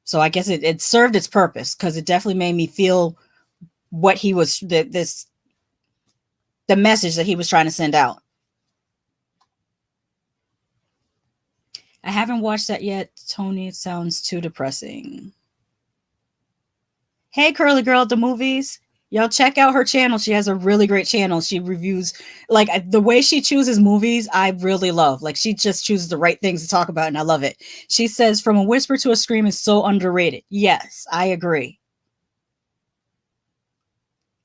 Speaker 3: So I guess it served its purpose because it definitely made me feel what he was, the message that he was trying to send out. I haven't watched that yet. Tony, it sounds too depressing. Hey, Curly Girl, the movies. Y'all check out her channel. She has a really great channel. She reviews, like, the way she chooses movies, I really love. Like, she just chooses the right things to talk about, and I love it. She says, From a Whisper to a Scream is so underrated. Yes, I agree.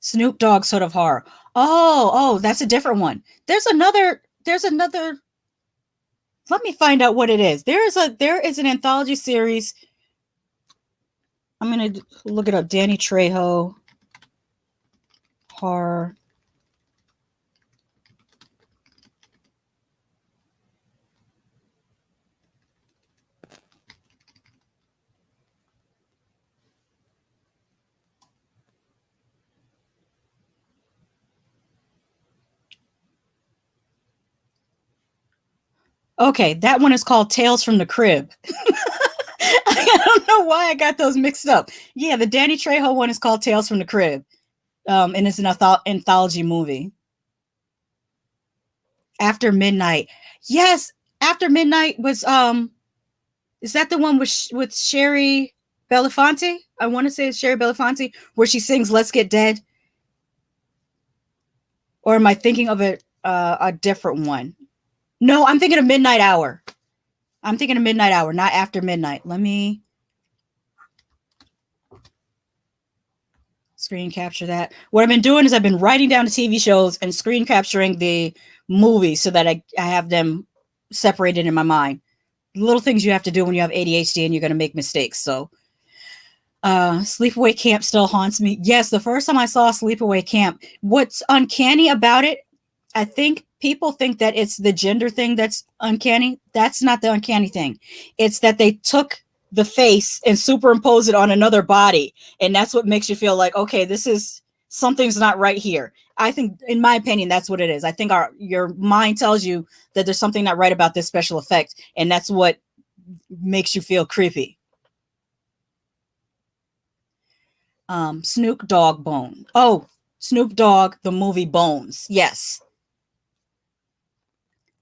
Speaker 3: Snoop Dogg's Hood of Horror. Oh, that's a different one. There's another, let me find out what it is. There is an anthology series. I'm going to look it up. Danny Trejo. Horror. Okay, that one is called Tales from the Crib. I don't know why I got those mixed up. Yeah, the Danny Trejo one is called Tales from the Crib. And it's an anthology movie. After Midnight. Yes, After Midnight was is that the one with Sherry Belafonte? I want to say it's Sherry Belafonte where she sings Let's Get Dead. Or am I thinking of a different one? No, I'm thinking of Midnight Hour. I'm thinking of Midnight Hour, not After Midnight. Let me Screen capture that. What I've been doing is I've been writing down the TV shows and screen capturing the movies so that I have them separated in my mind. Little things you have to do when you have ADHD and you're going to make mistakes. So, Sleepaway Camp still haunts me. Yes, the first time I saw Sleepaway Camp, what's uncanny about it, I think people think that it's the gender thing that's uncanny. That's not the uncanny thing. It's that they took the face and superimposed it on another body. And that's what makes you feel like, okay, this is something's not right here. I think, in my opinion, that's what it is. I think your mind tells you that there's something not right about this special effect. And that's what makes you feel creepy. Snoop Dogg Bone. Oh, Snoop Dogg, the movie Bones. Yes.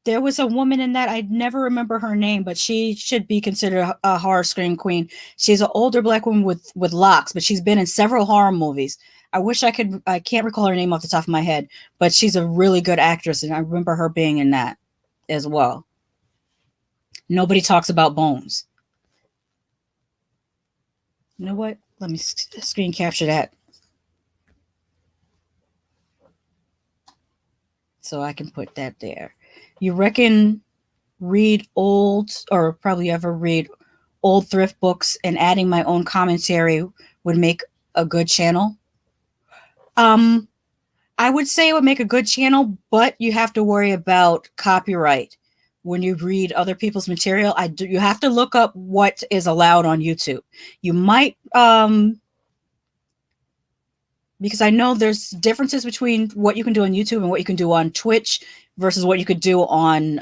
Speaker 3: There was a woman in that. I never remember her name, but she should be considered a horror scream queen. She's an older black woman with locks, but she's been in several horror movies. I wish I could. I can't recall her name off the top of my head, but she's a really good actress, and I remember her being in that as well. Nobody talks about Bones. You know what? Let me screen capture that so I can put that there. You reckon read old, or probably ever read old thrift books and adding my own commentary would make a good channel? I would say it would make a good channel, but you have to worry about copyright when you read other people's material. You have to look up what is allowed on YouTube. You might because I know there's differences between what you can do on YouTube and what you can do on Twitch versus what you could do on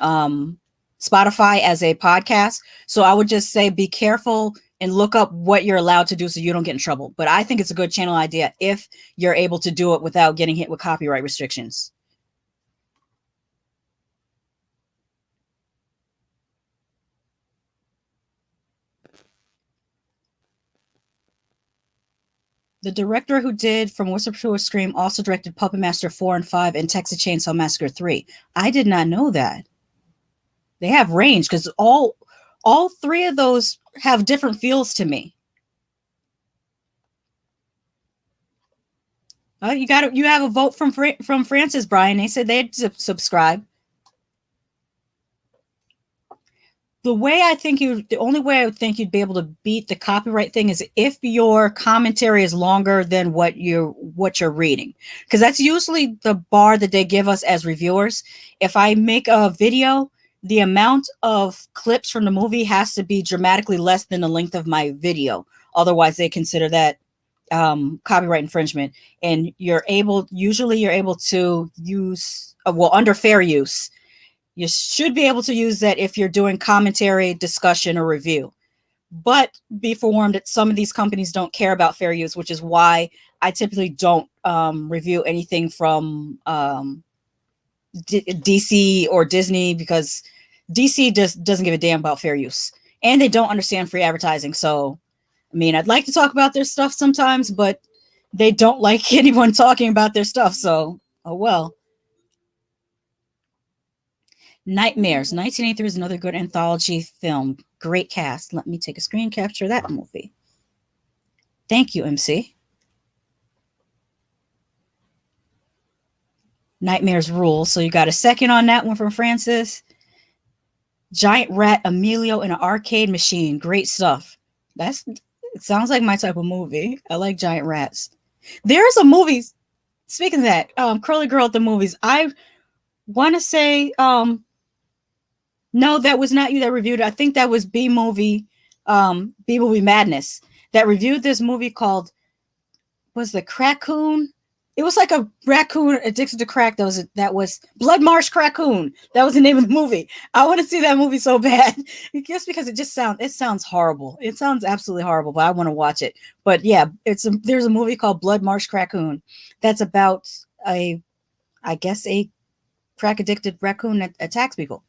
Speaker 3: Spotify as a podcast. So I would just say be careful and look up what you're allowed to do so you don't get in trouble. But I think it's a good channel idea if you're able to do it without getting hit with copyright restrictions. The director who did From Whisper to a Scream also directed Puppet Master 4 and 5 and Texas Chainsaw Massacre 3. I did not know that. They have range because all three of those have different feels to me. You have a vote from Francis, Brian. They said they'd subscribe. The only way I would think you'd be able to beat the copyright thing is if your commentary is longer than what you're reading, because that's usually the bar that they give us as reviewers. If I make a video, the amount of clips from the movie has to be dramatically less than the length of my video. Otherwise, they consider that copyright infringement. And usually you're able to use, under fair use, you should be able to use that if you're doing commentary, discussion, or review. But be forewarned that some of these companies don't care about fair use, which is why I typically don't review anything from DC or Disney, because DC just doesn't give a damn about fair use. And they don't understand free advertising. So, I mean, I'd like to talk about their stuff sometimes, but they don't like anyone talking about their stuff. So, oh well. Nightmares, 1983 is another good anthology film. Great cast. Let me take a screen capture of that movie. Thank you, MC. Nightmares rule. So you got a second on that one from Francis. Giant Rat Emilio in an arcade machine. Great stuff. It sounds like my type of movie. I like giant rats. There's a movie, speaking of that, Curly Girl at the movies. I want to say, no, that was not you that reviewed it. I think that was B Movie Madness that reviewed this movie called, was the Crackoon? It was like a raccoon addicted to crack. That was Blood Marsh Crackoon. That was the name of the movie. I want to see that movie so bad. Just because it sounds horrible. It sounds absolutely horrible, but I want to watch it. But yeah, there's a movie called Blood Marsh Crackoon that's about a crack addicted raccoon that attacks people.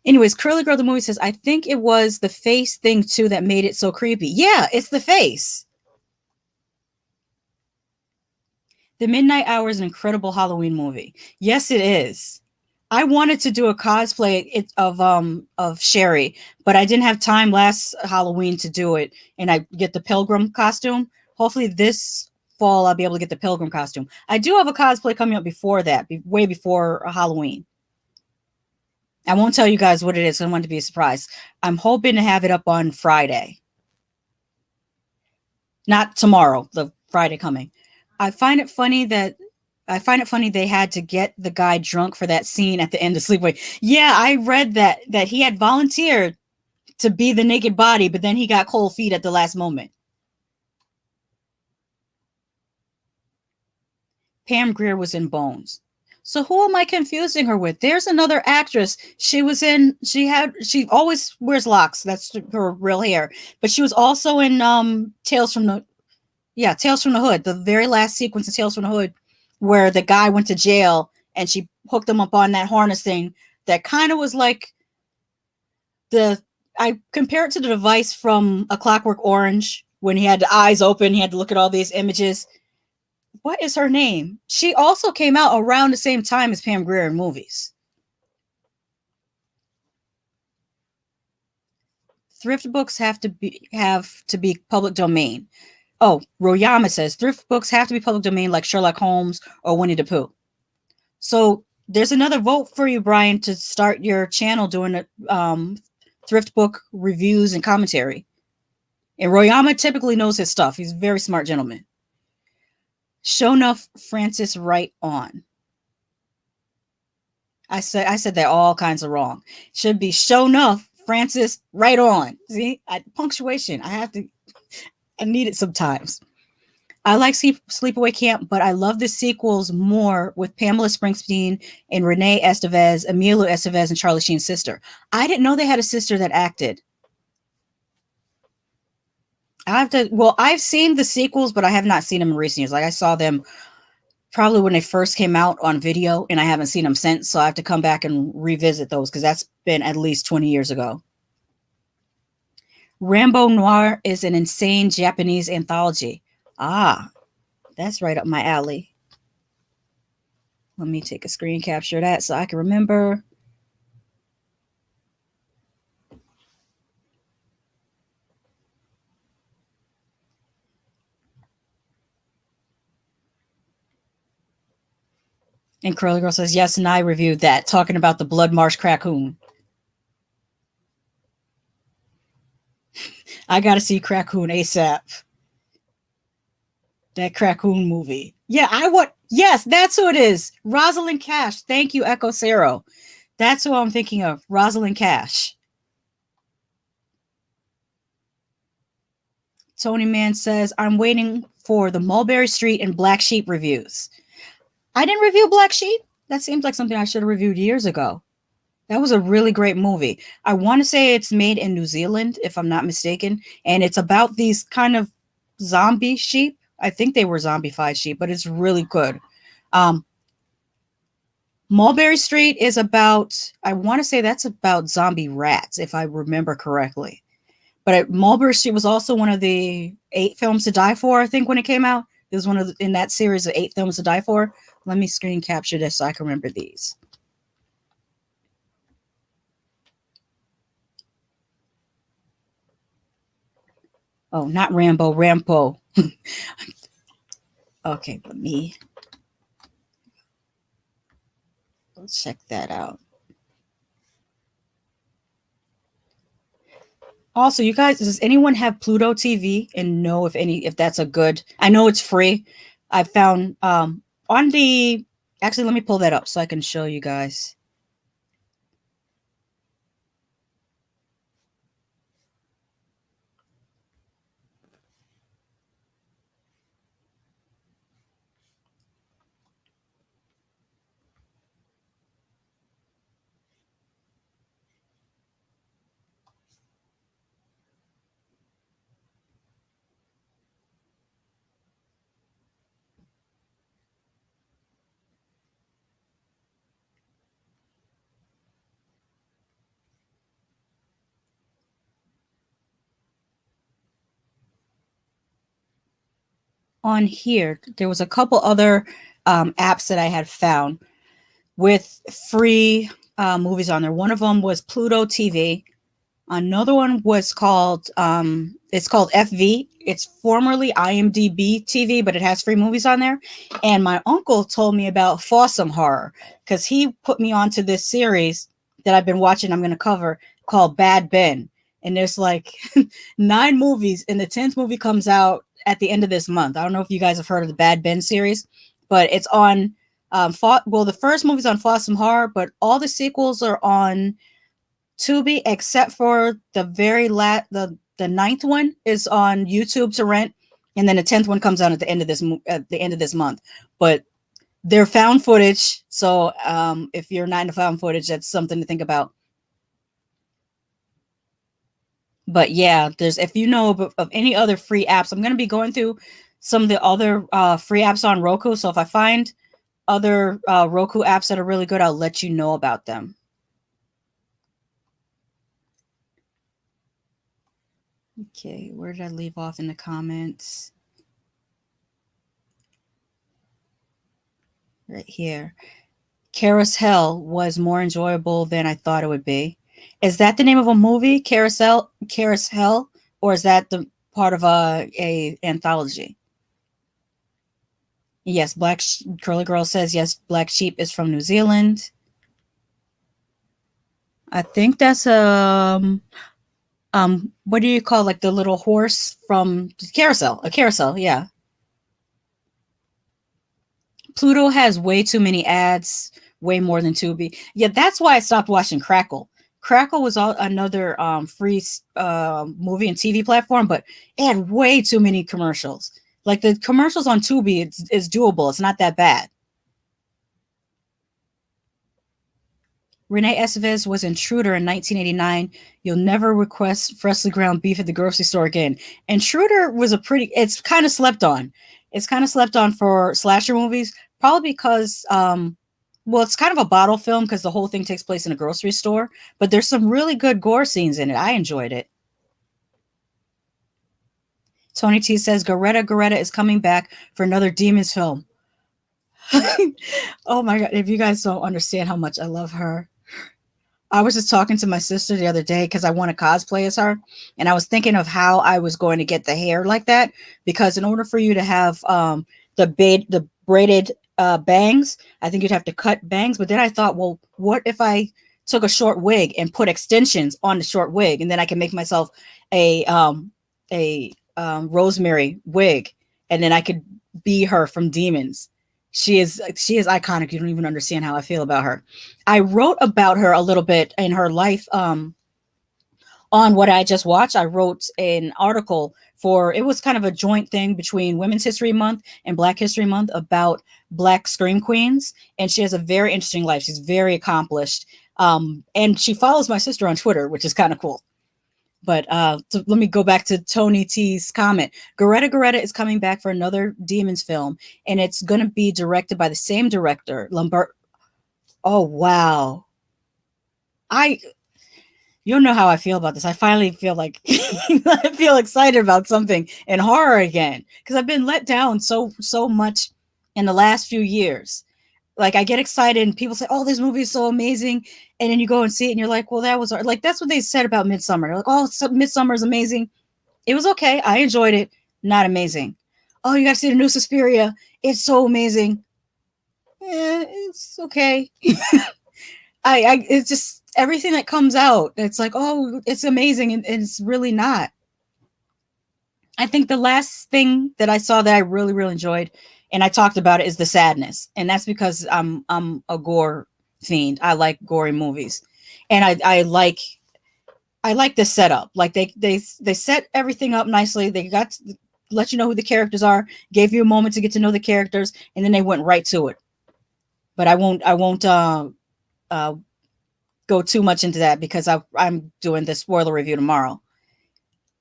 Speaker 3: Anyways, Curly Girl the movie says, I think it was the face thing too that made it so creepy. Yeah, it's the face. The Midnight Hour is an incredible Halloween movie. Yes, it is. I wanted to do a cosplay of Sherry, but I didn't have time last Halloween to do it, and I get the pilgrim costume. Hopefully this fall, I'll be able to get the pilgrim costume. I do have a cosplay coming up before that, way before Halloween. I won't tell you guys what it is. I want it to be a surprise. I'm hoping to have it up on Friday. Not tomorrow, the Friday coming. I find it funny they had to get the guy drunk for that scene at the end of Sleepaway. Yeah, I read that he had volunteered to be the naked body, but then he got cold feet at the last moment. Pam Grier was in Bones. So who am I confusing her with? There's another actress. She always wears locks. That's her real hair. But she was also in Tales from the Hood, the very last sequence of Tales from the Hood, where the guy went to jail and she hooked him up on that harness thing that kind of was like I compare it to the device from A Clockwork Orange when he had the eyes open, he had to look at all these images. What is her name? She also came out around the same time as Pam Grier in movies. Thrift books have to be public domain. Oh, Royama says thrift books have to be public domain like Sherlock Holmes or Winnie the Pooh. So there's another vote for you, Brian, to start your channel doing thrift book reviews and commentary. And Royama typically knows his stuff. He's a very smart gentleman. Show enough, Francis, right on. I said that all kinds of wrong. Should be show enough, Francis, right on. See, punctuation. I need it sometimes. I like Sleepaway Camp, but I love the sequels more with Pamela Springsteen and Renee Estevez, Emilio Estevez, and Charlie Sheen's sister. I didn't know they had a sister that acted. I've seen the sequels, but I have not seen them in recent years. Like I saw them probably when they first came out on video, and I haven't seen them since. So I have to come back and revisit those because that's been at least 20 years ago. Rambo Noir is an insane Japanese anthology. Ah, that's right up my alley. Let me take a screen capture of that so I can remember. And Curly Girl says, yes, and I reviewed that, talking about the Blood Marsh Crackoon. I got to see Crackoon ASAP. That Crackoon movie. Yeah, yes, that's who it is. Rosalind Cash. Thank you, Echo Cero. That's who I'm thinking of. Rosalind Cash. Tony Man says, I'm waiting for the Mulberry Street and Black Sheep reviews. I didn't review Black Sheep. That seems like something I should have reviewed years ago. That was a really great movie. I want to say it's made in New Zealand, if I'm not mistaken. And it's about these kind of zombie sheep. I think they were zombified sheep, but it's really good. Mulberry Street is about, I want to say that's about zombie rats, if I remember correctly. But Mulberry Street was also one of the 8 films to die for, I think, when it came out. It was one of in that series of 8 films to die for. Let me screen capture this so I can remember these. Oh, not Rambo, Rampo. Okay, let's check that out. Also, you guys, does anyone have Pluto TV and know if that's a good? I know it's free. I found on the actually let me pull that up so I can show you guys. On here, there was a couple other apps that I had found with free movies on there. One of them was Pluto TV. Another one was called it's called FV. It's formerly IMDb TV, but it has free movies on there. And my uncle told me about Fawsome Horror because he put me onto this series that I've been watching. I'm going to cover called Bad Ben, and there's like 9 movies, and the 10th movie comes out at the end of this month. I don't know if you guys have heard of the Bad Ben series, but it's on. Well, the first movie's on Fawsome Horror, but all the sequels are on Tubi, except for the very the ninth one is on YouTube to rent, and then the 10th one comes out at the end of this month. But they're found footage, so if you're not into found footage, that's something to think about. But yeah, there's if you know of any other free apps, I'm going to be going through some of the other free apps on Roku. So if I find other Roku apps that are really good, I'll let you know about them. Okay, where did I leave off in the comments? Right here. Carousel was more enjoyable than I thought it would be. Is that the name of a movie, Carousel, or is that the part of a anthology? Yes, Curly Girl says yes. Black Sheep is from New Zealand. I think that's what do you call like the little horse from Carousel? A carousel, yeah. Pluto has way too many ads, way more than Tubi. Yeah, that's why I stopped watching Crackle. Crackle was another free movie and TV platform, but it had way too many commercials. Like the commercials on Tubi is doable. It's not that bad. Renee Estevez was Intruder in 1989. You'll never request freshly ground beef at the grocery store again. Intruder was it's kind of slept on. It's kind of slept on for slasher movies, probably because, well, it's kind of a bottle film because the whole thing takes place in a grocery store, but there's some really good gore scenes in it. I enjoyed it. Tony T says, Goretta is coming back for another Demons film. Oh my God. If you guys don't understand how much I love her. I was just talking to my sister the other day because I want to cosplay as her, and I was thinking of how I was going to get the hair like that. Because in order for you to have the braided bangs, I think you'd have to cut bangs. But then I thought, well, what if I took a short wig and put extensions on the short wig, and then I can make myself a Rosemary wig, and then I could be her from Demons. She is iconic. You don't even understand how I feel about her. I wrote about her a little bit in her life on what I just watched. I wrote an article it was kind of a joint thing between Women's History Month and Black History Month about Black Scream Queens. And she has a very interesting life. She's very accomplished. And she follows my sister on Twitter, which is kind of cool. But so let me go back to Tony T's comment. Goretta is coming back for another Demons film, and it's going to be directed by the same director, Lambert. Oh, wow. You'll know how I feel about this. I finally feel like I feel excited about something in horror again because I've been let down so much in the last few years. Like I get excited and people say, "Oh, this movie is so amazing," and then you go and see it and you're like, "Well, that was like that's what they said about Midsummer." They're like, "Oh, Midsummer is amazing." It was okay. I enjoyed it. Not amazing. Oh, you got to see the new Suspiria. It's so amazing. It's okay. It's just everything that comes out. It's like, oh, it's amazing, and it's really not. I think the last thing that I saw that I really, really enjoyed, and I talked about it, is The Sadness, and that's because I'm a gore fiend. I like gory movies, and I like the setup. Like they set everything up nicely. They got to let you know who the characters are, gave you a moment to get to know the characters, and then they went right to it. But I won't go too much into that because I'm doing the spoiler review tomorrow.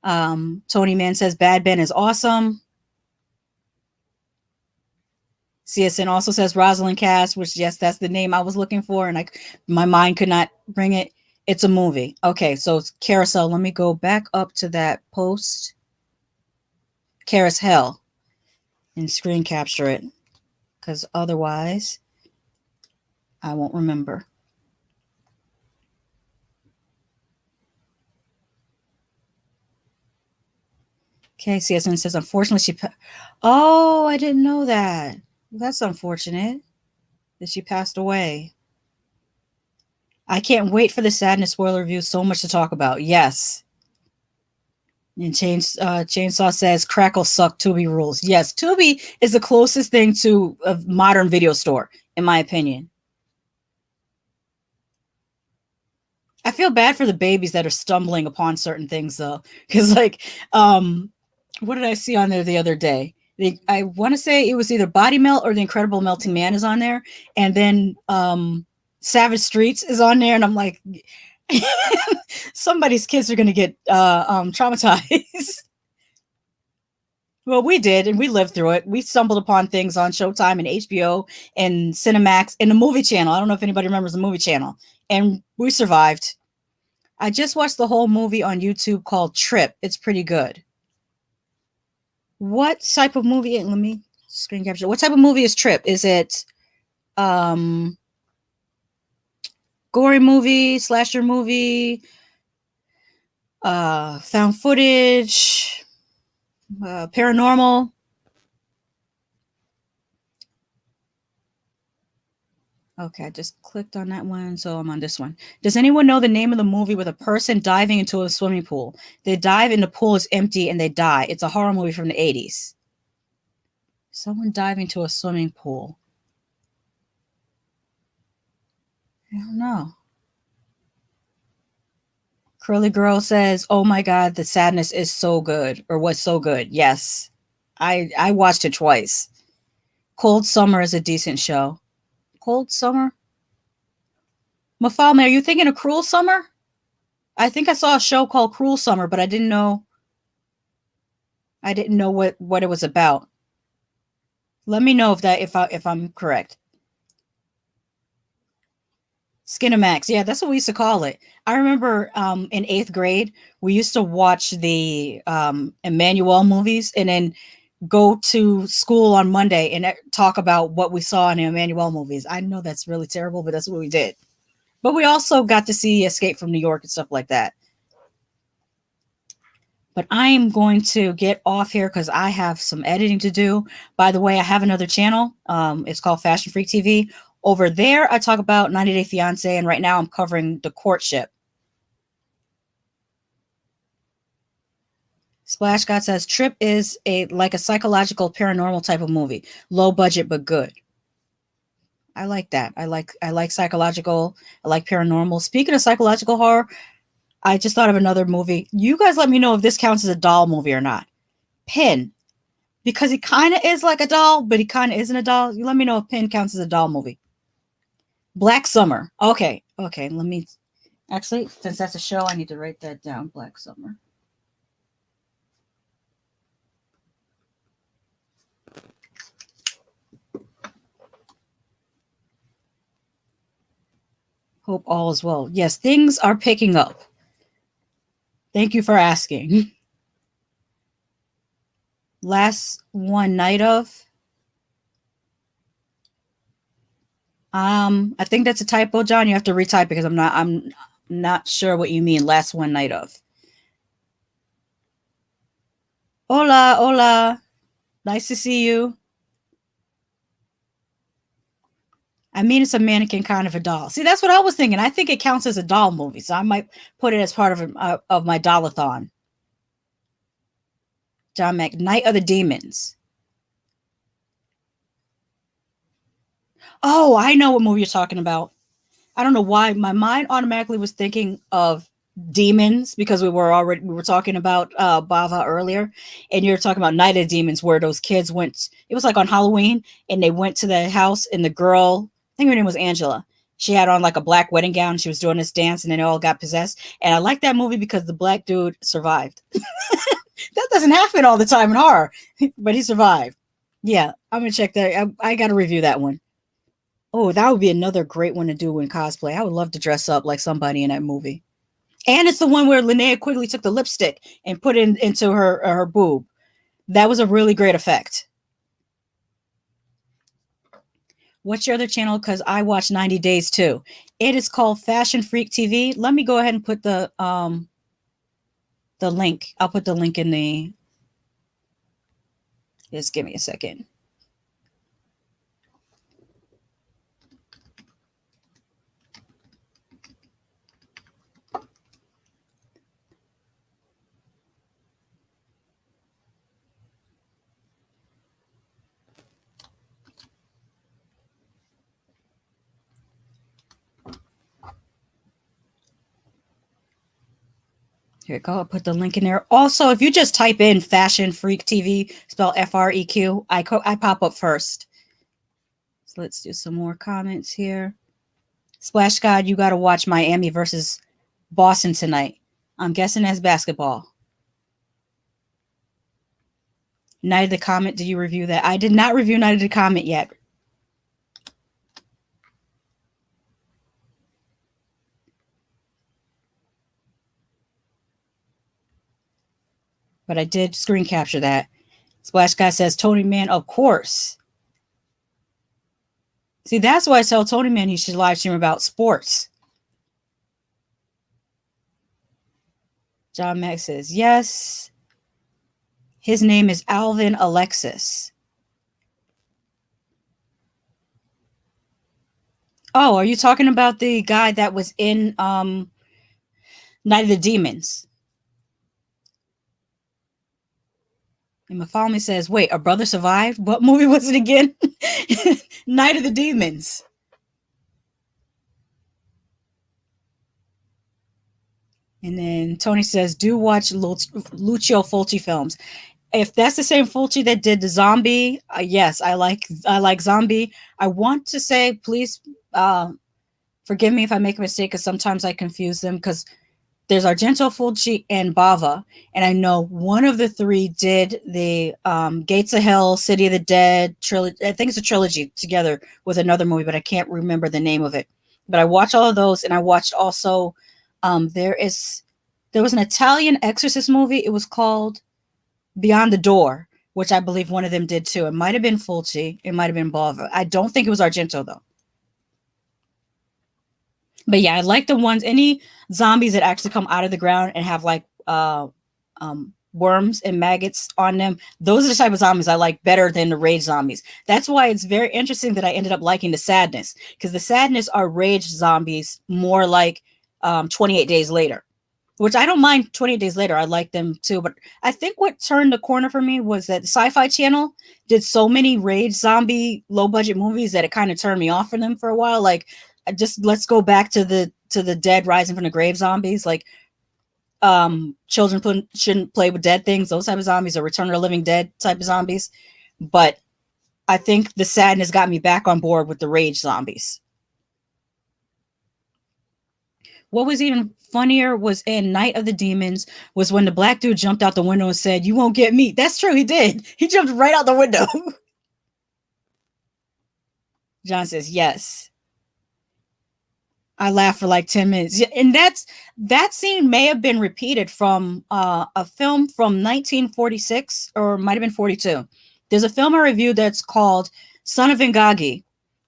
Speaker 3: Tony Man says Bad Ben is awesome. CSN also says Rosalind Cast, which yes, that's the name I was looking for, and my mind could not bring it. It's a movie. Okay, so it's Carousel. Let me go back up to that post. Carousel and screen capture it because otherwise I won't remember. Okay, CSN says, unfortunately, oh, I didn't know that. That's unfortunate that she passed away. I can't wait for the sadness spoiler review. So much to talk about. Yes. And Chainsaw says, Crackle suck, Tubi rules. Yes, Tubi is the closest thing to a modern video store, in my opinion. I feel bad for the babies that are stumbling upon certain things, though. Because, like, what did I see on there the other day? I want to say it was either Body Melt or The Incredible Melting Man is on there. And then Savage Streets is on there. And I'm like, somebody's kids are going to get traumatized. Well, we did, and we lived through it. We stumbled upon things on Showtime and HBO and Cinemax and the movie channel. I don't know if anybody remembers the movie channel. And we survived. I just watched the whole movie on YouTube called Trip. It's pretty good. What type of movie? Let me screen capture. What type of movie is Trip? Is it gory movie, slasher movie, found footage, paranormal? Okay, I just clicked on that one, so I'm on this one. Does anyone know the name of the movie with a person diving into a swimming pool? They dive and the pool is empty and they die. It's a horror movie from the 80s. Someone diving into a swimming pool. I don't know. Curly Girl says, oh my God, the sadness is so good, or was so good. Yes, I watched it twice. Cold Summer is a decent show. Cold Summer? Mafalme, are you thinking of Cruel Summer? I think I saw a show called Cruel Summer, but I didn't know what it was about. Let me know if I'm correct. Skinamax, yeah, that's what we used to call it. I remember in 8th grade, we used to watch the Emmanuel movies and then go to school on Monday and talk about what we saw in the Emmanuel movies. I know that's really terrible, but that's what we did. But we also got to see Escape from New York and stuff like that. But I am going to get off here because I have some editing to do. By the way, I have another channel. It's called Fashion Freak TV. Over there, I talk about 90 Day Fiancé, and right now I'm covering the courtship. Splash God says, Trip is like a psychological paranormal type of movie. Low budget, but good. I like that. I like psychological. I like paranormal. Speaking of psychological horror, I just thought of another movie. You guys let me know if this counts as a doll movie or not. Pin. Because he kind of is like a doll, but he kind of isn't a doll. You let me know if Pin counts as a doll movie. Black Summer. Okay. Let me... Actually, since that's a show, I need to write that down. Black Summer. Hope all is well. Yes, things are picking up. Thank you for asking. Last one night of. I think that's a typo, John. You have to retype because I'm not sure what you mean. Last one night of. Hola. Nice to see you. I mean, it's a mannequin kind of a doll. See, that's what I was thinking. I think it counts as a doll movie, so I might put it as part of my dollathon. John Mac, Night of the Demons. Oh, I know what movie you're talking about. I don't know why my mind automatically was thinking of Demons because we were talking about Bava earlier, and you're talking about Night of Demons where those kids went. It was like on Halloween, and they went to the house, and the girl, I think her name was Angela. She had on like a black wedding gown. She was doing this dance, and then they all got possessed. And I like that movie because the black dude survived. That doesn't happen all the time in horror, but he survived. Yeah, I'm gonna check that. I got to review that one. Oh, that would be another great one to do in cosplay. I would love to dress up like somebody in that movie. And it's the one where Linnea Quigley took the lipstick and put it into her boob. That was a really great effect. What's your other channel? Because I watch 90 Days too. It is called Fashion Freak TV. Let me go ahead and put the link. I'll put the link in the Just give me a second. Here we go. I'll put the link in there. Also, if you just type in Fashion Freak TV, spell FREQ, I pop up first. So let's do some more comments here. Splash God, you got to watch Miami versus Boston tonight. I'm guessing that's basketball. Night of the Comet, did you review that? I did not review Night of the Comet yet. But I did screen capture that. Splash Guy says, Tony Man, of course. See, that's why I tell Tony Man he should live stream about sports. John Max says, yes. His name is Alvin Alexis. Oh, are you talking about the guy that was in Night of the Demons? And Mafalmi says, wait, a brother survived? What movie was it again? Night of the Demons. And then Tony says, do watch Lucio Fulci films. If that's the same Fulci that did the Zombie, yes, I like Zombie. I want to say, please forgive me if I make a mistake, because sometimes I confuse them, because there's Argento, Fulci, and Bava, and I know one of the three did the Gates of Hell, City of the Dead trilogy. I think it's a trilogy together with another movie, but I can't remember the name of it. But I watched all of those, and I watched also there was an Italian exorcist movie. It was called Beyond the Door, which I believe one of them did too. It might have been Fulci, it might have been Bava. I don't think it was Argento though. But yeah, I like the ones, any zombies that actually come out of the ground and have like worms and maggots on them. Those are the type of zombies I like better than the rage zombies. That's why it's very interesting that I ended up liking the sadness, because the sadness are rage zombies more like 28 Days Later, which I don't mind. 28 Days Later, I like them too. But I think what turned the corner for me was that the Sci-Fi Channel did so many rage zombie low budget movies that it kind of turned me off from them for a while. Like, let's go back to the dead rising from the grave zombies. Like, children shouldn't play with dead things. Those type of zombies, or Return of the Living Dead type of zombies. But I think the sadness got me back on board with the rage zombies. What was even funnier was in Night of the Demons was when the black dude jumped out the window and said, "You won't get me." That's true. He did. He jumped right out the window. John says, yes. I laughed for like 10 minutes. And that scene may have been repeated from a film from 1946, or might have been 42. There's a film I reviewed that's called Son of Ingagi,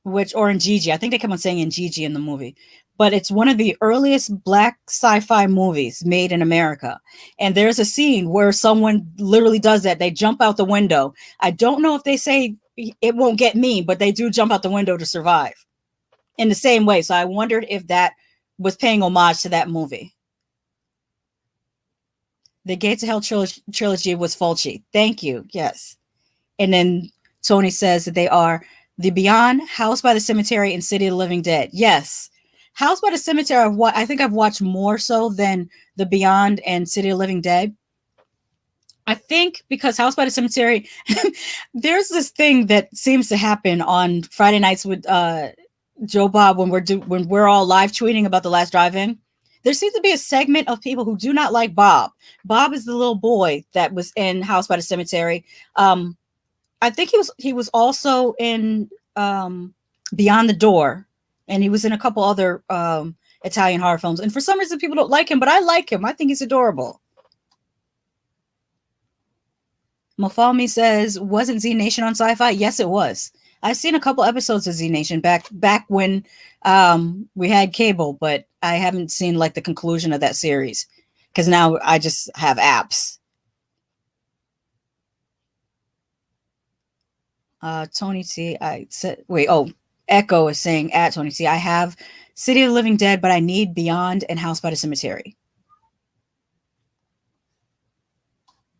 Speaker 3: or Ngigi. I think they kept on saying Ngigi in the movie. But it's one of the earliest black sci-fi movies made in America. And there's a scene where someone literally does that. They jump out the window. I don't know if they say it won't get me, but they do jump out the window to survive in the same way. So I wondered if that was paying homage to that movie. The Gates of Hell trilogy was Fulci. Thank you. Yes. And then Tony says that they are The Beyond, House by the Cemetery, and City of the Living Dead. Yes. House by the Cemetery, I think I've watched more so than The Beyond and City of the Living Dead. I think because House by the Cemetery, there's this thing that seems to happen on Friday nights with Joe Bob when we're all live tweeting about The Last Drive-In. There seems to be a segment of people who do not like Bob. Bob is the little boy that was in House by the Cemetery. I think he was also in Beyond the Door, and he was in a couple other Italian horror films. And for some reason, people don't like him, but I like him. I think he's adorable. Mofalmi says, wasn't Z Nation on Sci-Fi? Yes, it was. I've seen a couple episodes of Z Nation back when we had cable, but I haven't seen like the conclusion of that series because now I just have apps. Tony T. I said, wait, oh, Echo is saying at Tony T. I have City of the Living Dead, but I need Beyond and House by the Cemetery.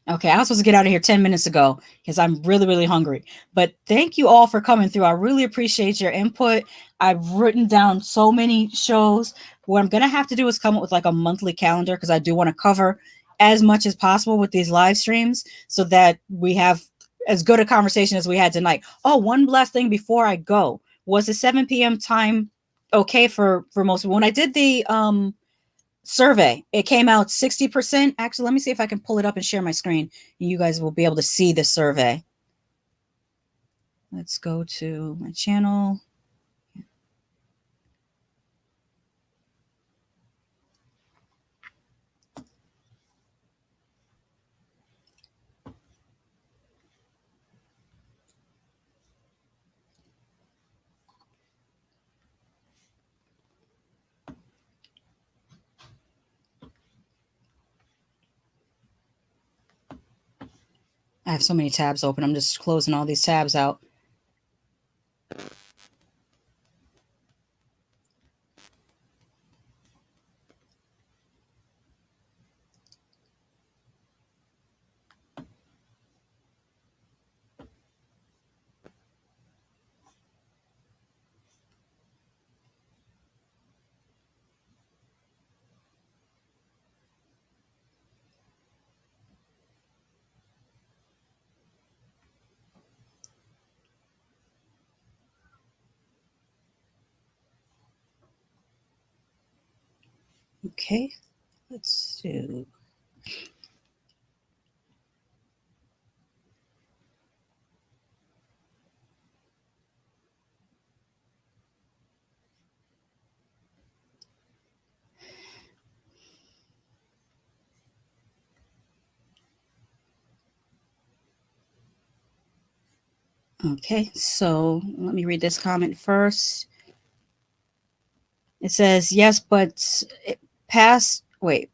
Speaker 3: Okay, I was supposed to get out of here 10 minutes ago because I'm really, really hungry. But thank you all for coming through. I really appreciate your input. I've written down so many shows. What I'm going to have to do is come up with like a monthly calendar because I do want to cover as much as possible with these live streams so that we have as good a conversation as we had tonight. Oh, one last thing before I go. Was the 7 p.m. time okay for most people? When I did the survey, it came out 60%. Actually, let me see if I can pull it up and share my screen. You guys will be able to see the survey. Let's go to my channel. I have so many tabs open. I'm just closing all these tabs out. Okay, let's do. Okay, so let me read this comment first. It says, yes, but past, wait.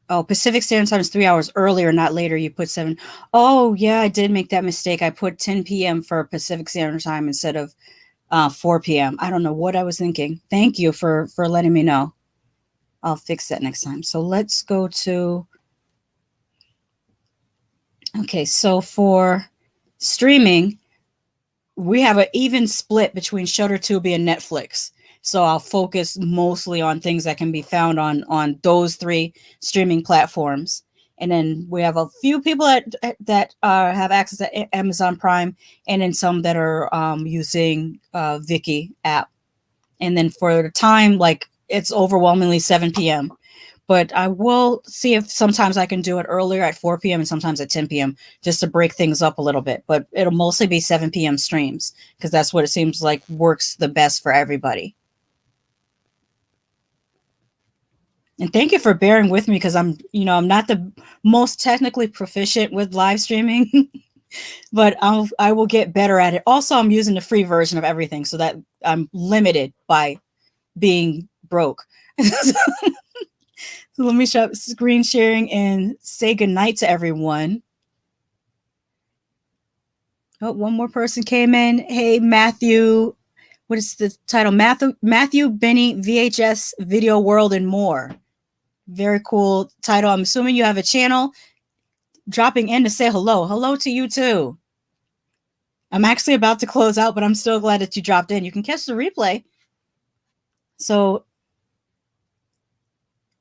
Speaker 3: Oh, Pacific Standard Time is 3 hours earlier, not later. You put 7. Oh, yeah, I did make that mistake. I put 10 p.m. for Pacific Standard Time instead of 4 p.m. I don't know what I was thinking. Thank you for letting me know. I'll fix that next time. So let's go to. Okay, so for streaming, we have an even split between Shudder, Tubi, and Netflix. So I'll focus mostly on things that can be found on those three streaming platforms. And then we have a few people that have access to Amazon Prime, and then some that are using Viki app. And then for the time, like it's overwhelmingly 7 p.m. But I will see if sometimes I can do it earlier at 4 p.m. and sometimes at 10 p.m. just to break things up a little bit. But it'll mostly be 7 p.m. streams because that's what it seems like works the best for everybody. And thank you for bearing with me because I'm not the most technically proficient with live streaming, but I will get better at it. Also, I'm using the free version of everything so that I'm limited by being broke. So let me shut screen sharing and say goodnight to everyone. Oh, one more person came in. Hey, Matthew. What is the title? Matthew Benny VHS Video World and More. Very cool title. I'm assuming you have a channel. Dropping in to say hello. Hello to you too. I'm actually about to close out, but I'm still glad that you dropped in. You can catch the replay. So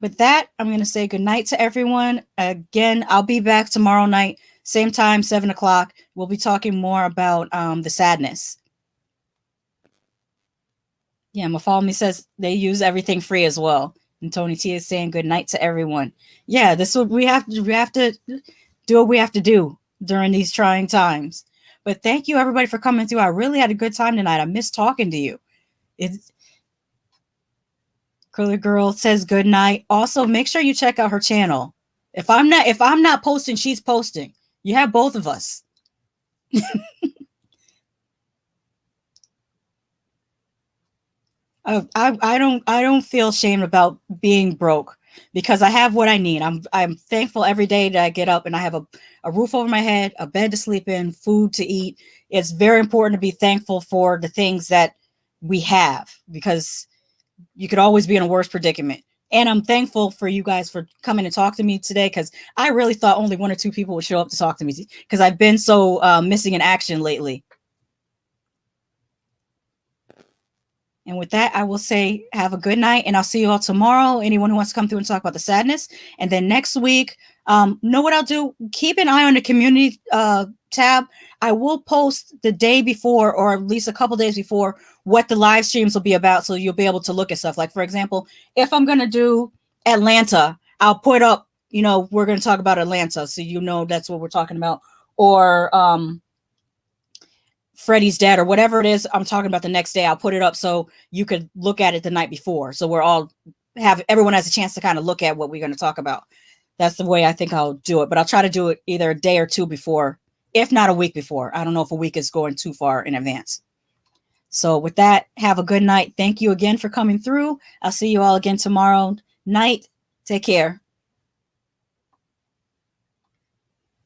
Speaker 3: with that, I'm going to say goodnight to everyone. Again, I'll be back tomorrow night, same time, 7 o'clock. We'll be talking more about the sadness. Yeah, Mafalmi says they use everything free as well. And Tony T is saying good night to everyone. Yeah, this is what we have to do what we have to do during these trying times. But thank you everybody for coming through. I really had a good time tonight. I miss talking to you. Curly Girl says good night. Also, make sure you check out her channel. If I'm not posting, she's posting. You have both of us. I don't feel shame about being broke. because I have what I need. I'm thankful every day that I get up and I have a roof over my head, a bed to sleep in, food to eat. It's very important to be thankful for the things that we have, because you could always be in a worse predicament. And I'm thankful for you guys for coming to talk to me today, because I really thought only 1 or 2 people would show up to talk to me, because I've been so missing in action lately. And with that, I will say have a good night, and I'll see you all tomorrow. Anyone who wants to come through and talk about the sadness. And then next week, know what I'll do? Keep an eye on the community tab. I will post the day before, or at least a couple days before, what the live streams will be about, so you'll be able to look at stuff. Like, for example, if I'm going to do Atlanta, I'll put up, we're going to talk about Atlanta, so that's what we're talking about. Or Freddie's dead, or whatever it is I'm talking about the next day, I'll put it up so you could look at it the night before. So everyone has a chance to kind of look at what we're going to talk about. That's the way I think I'll do it. But I'll try to do it either a day or 2 before, if not a week before. I don't know if a week is going too far in advance. So with that, have a good night. Thank you again for coming through. I'll see you all again tomorrow night. Take care.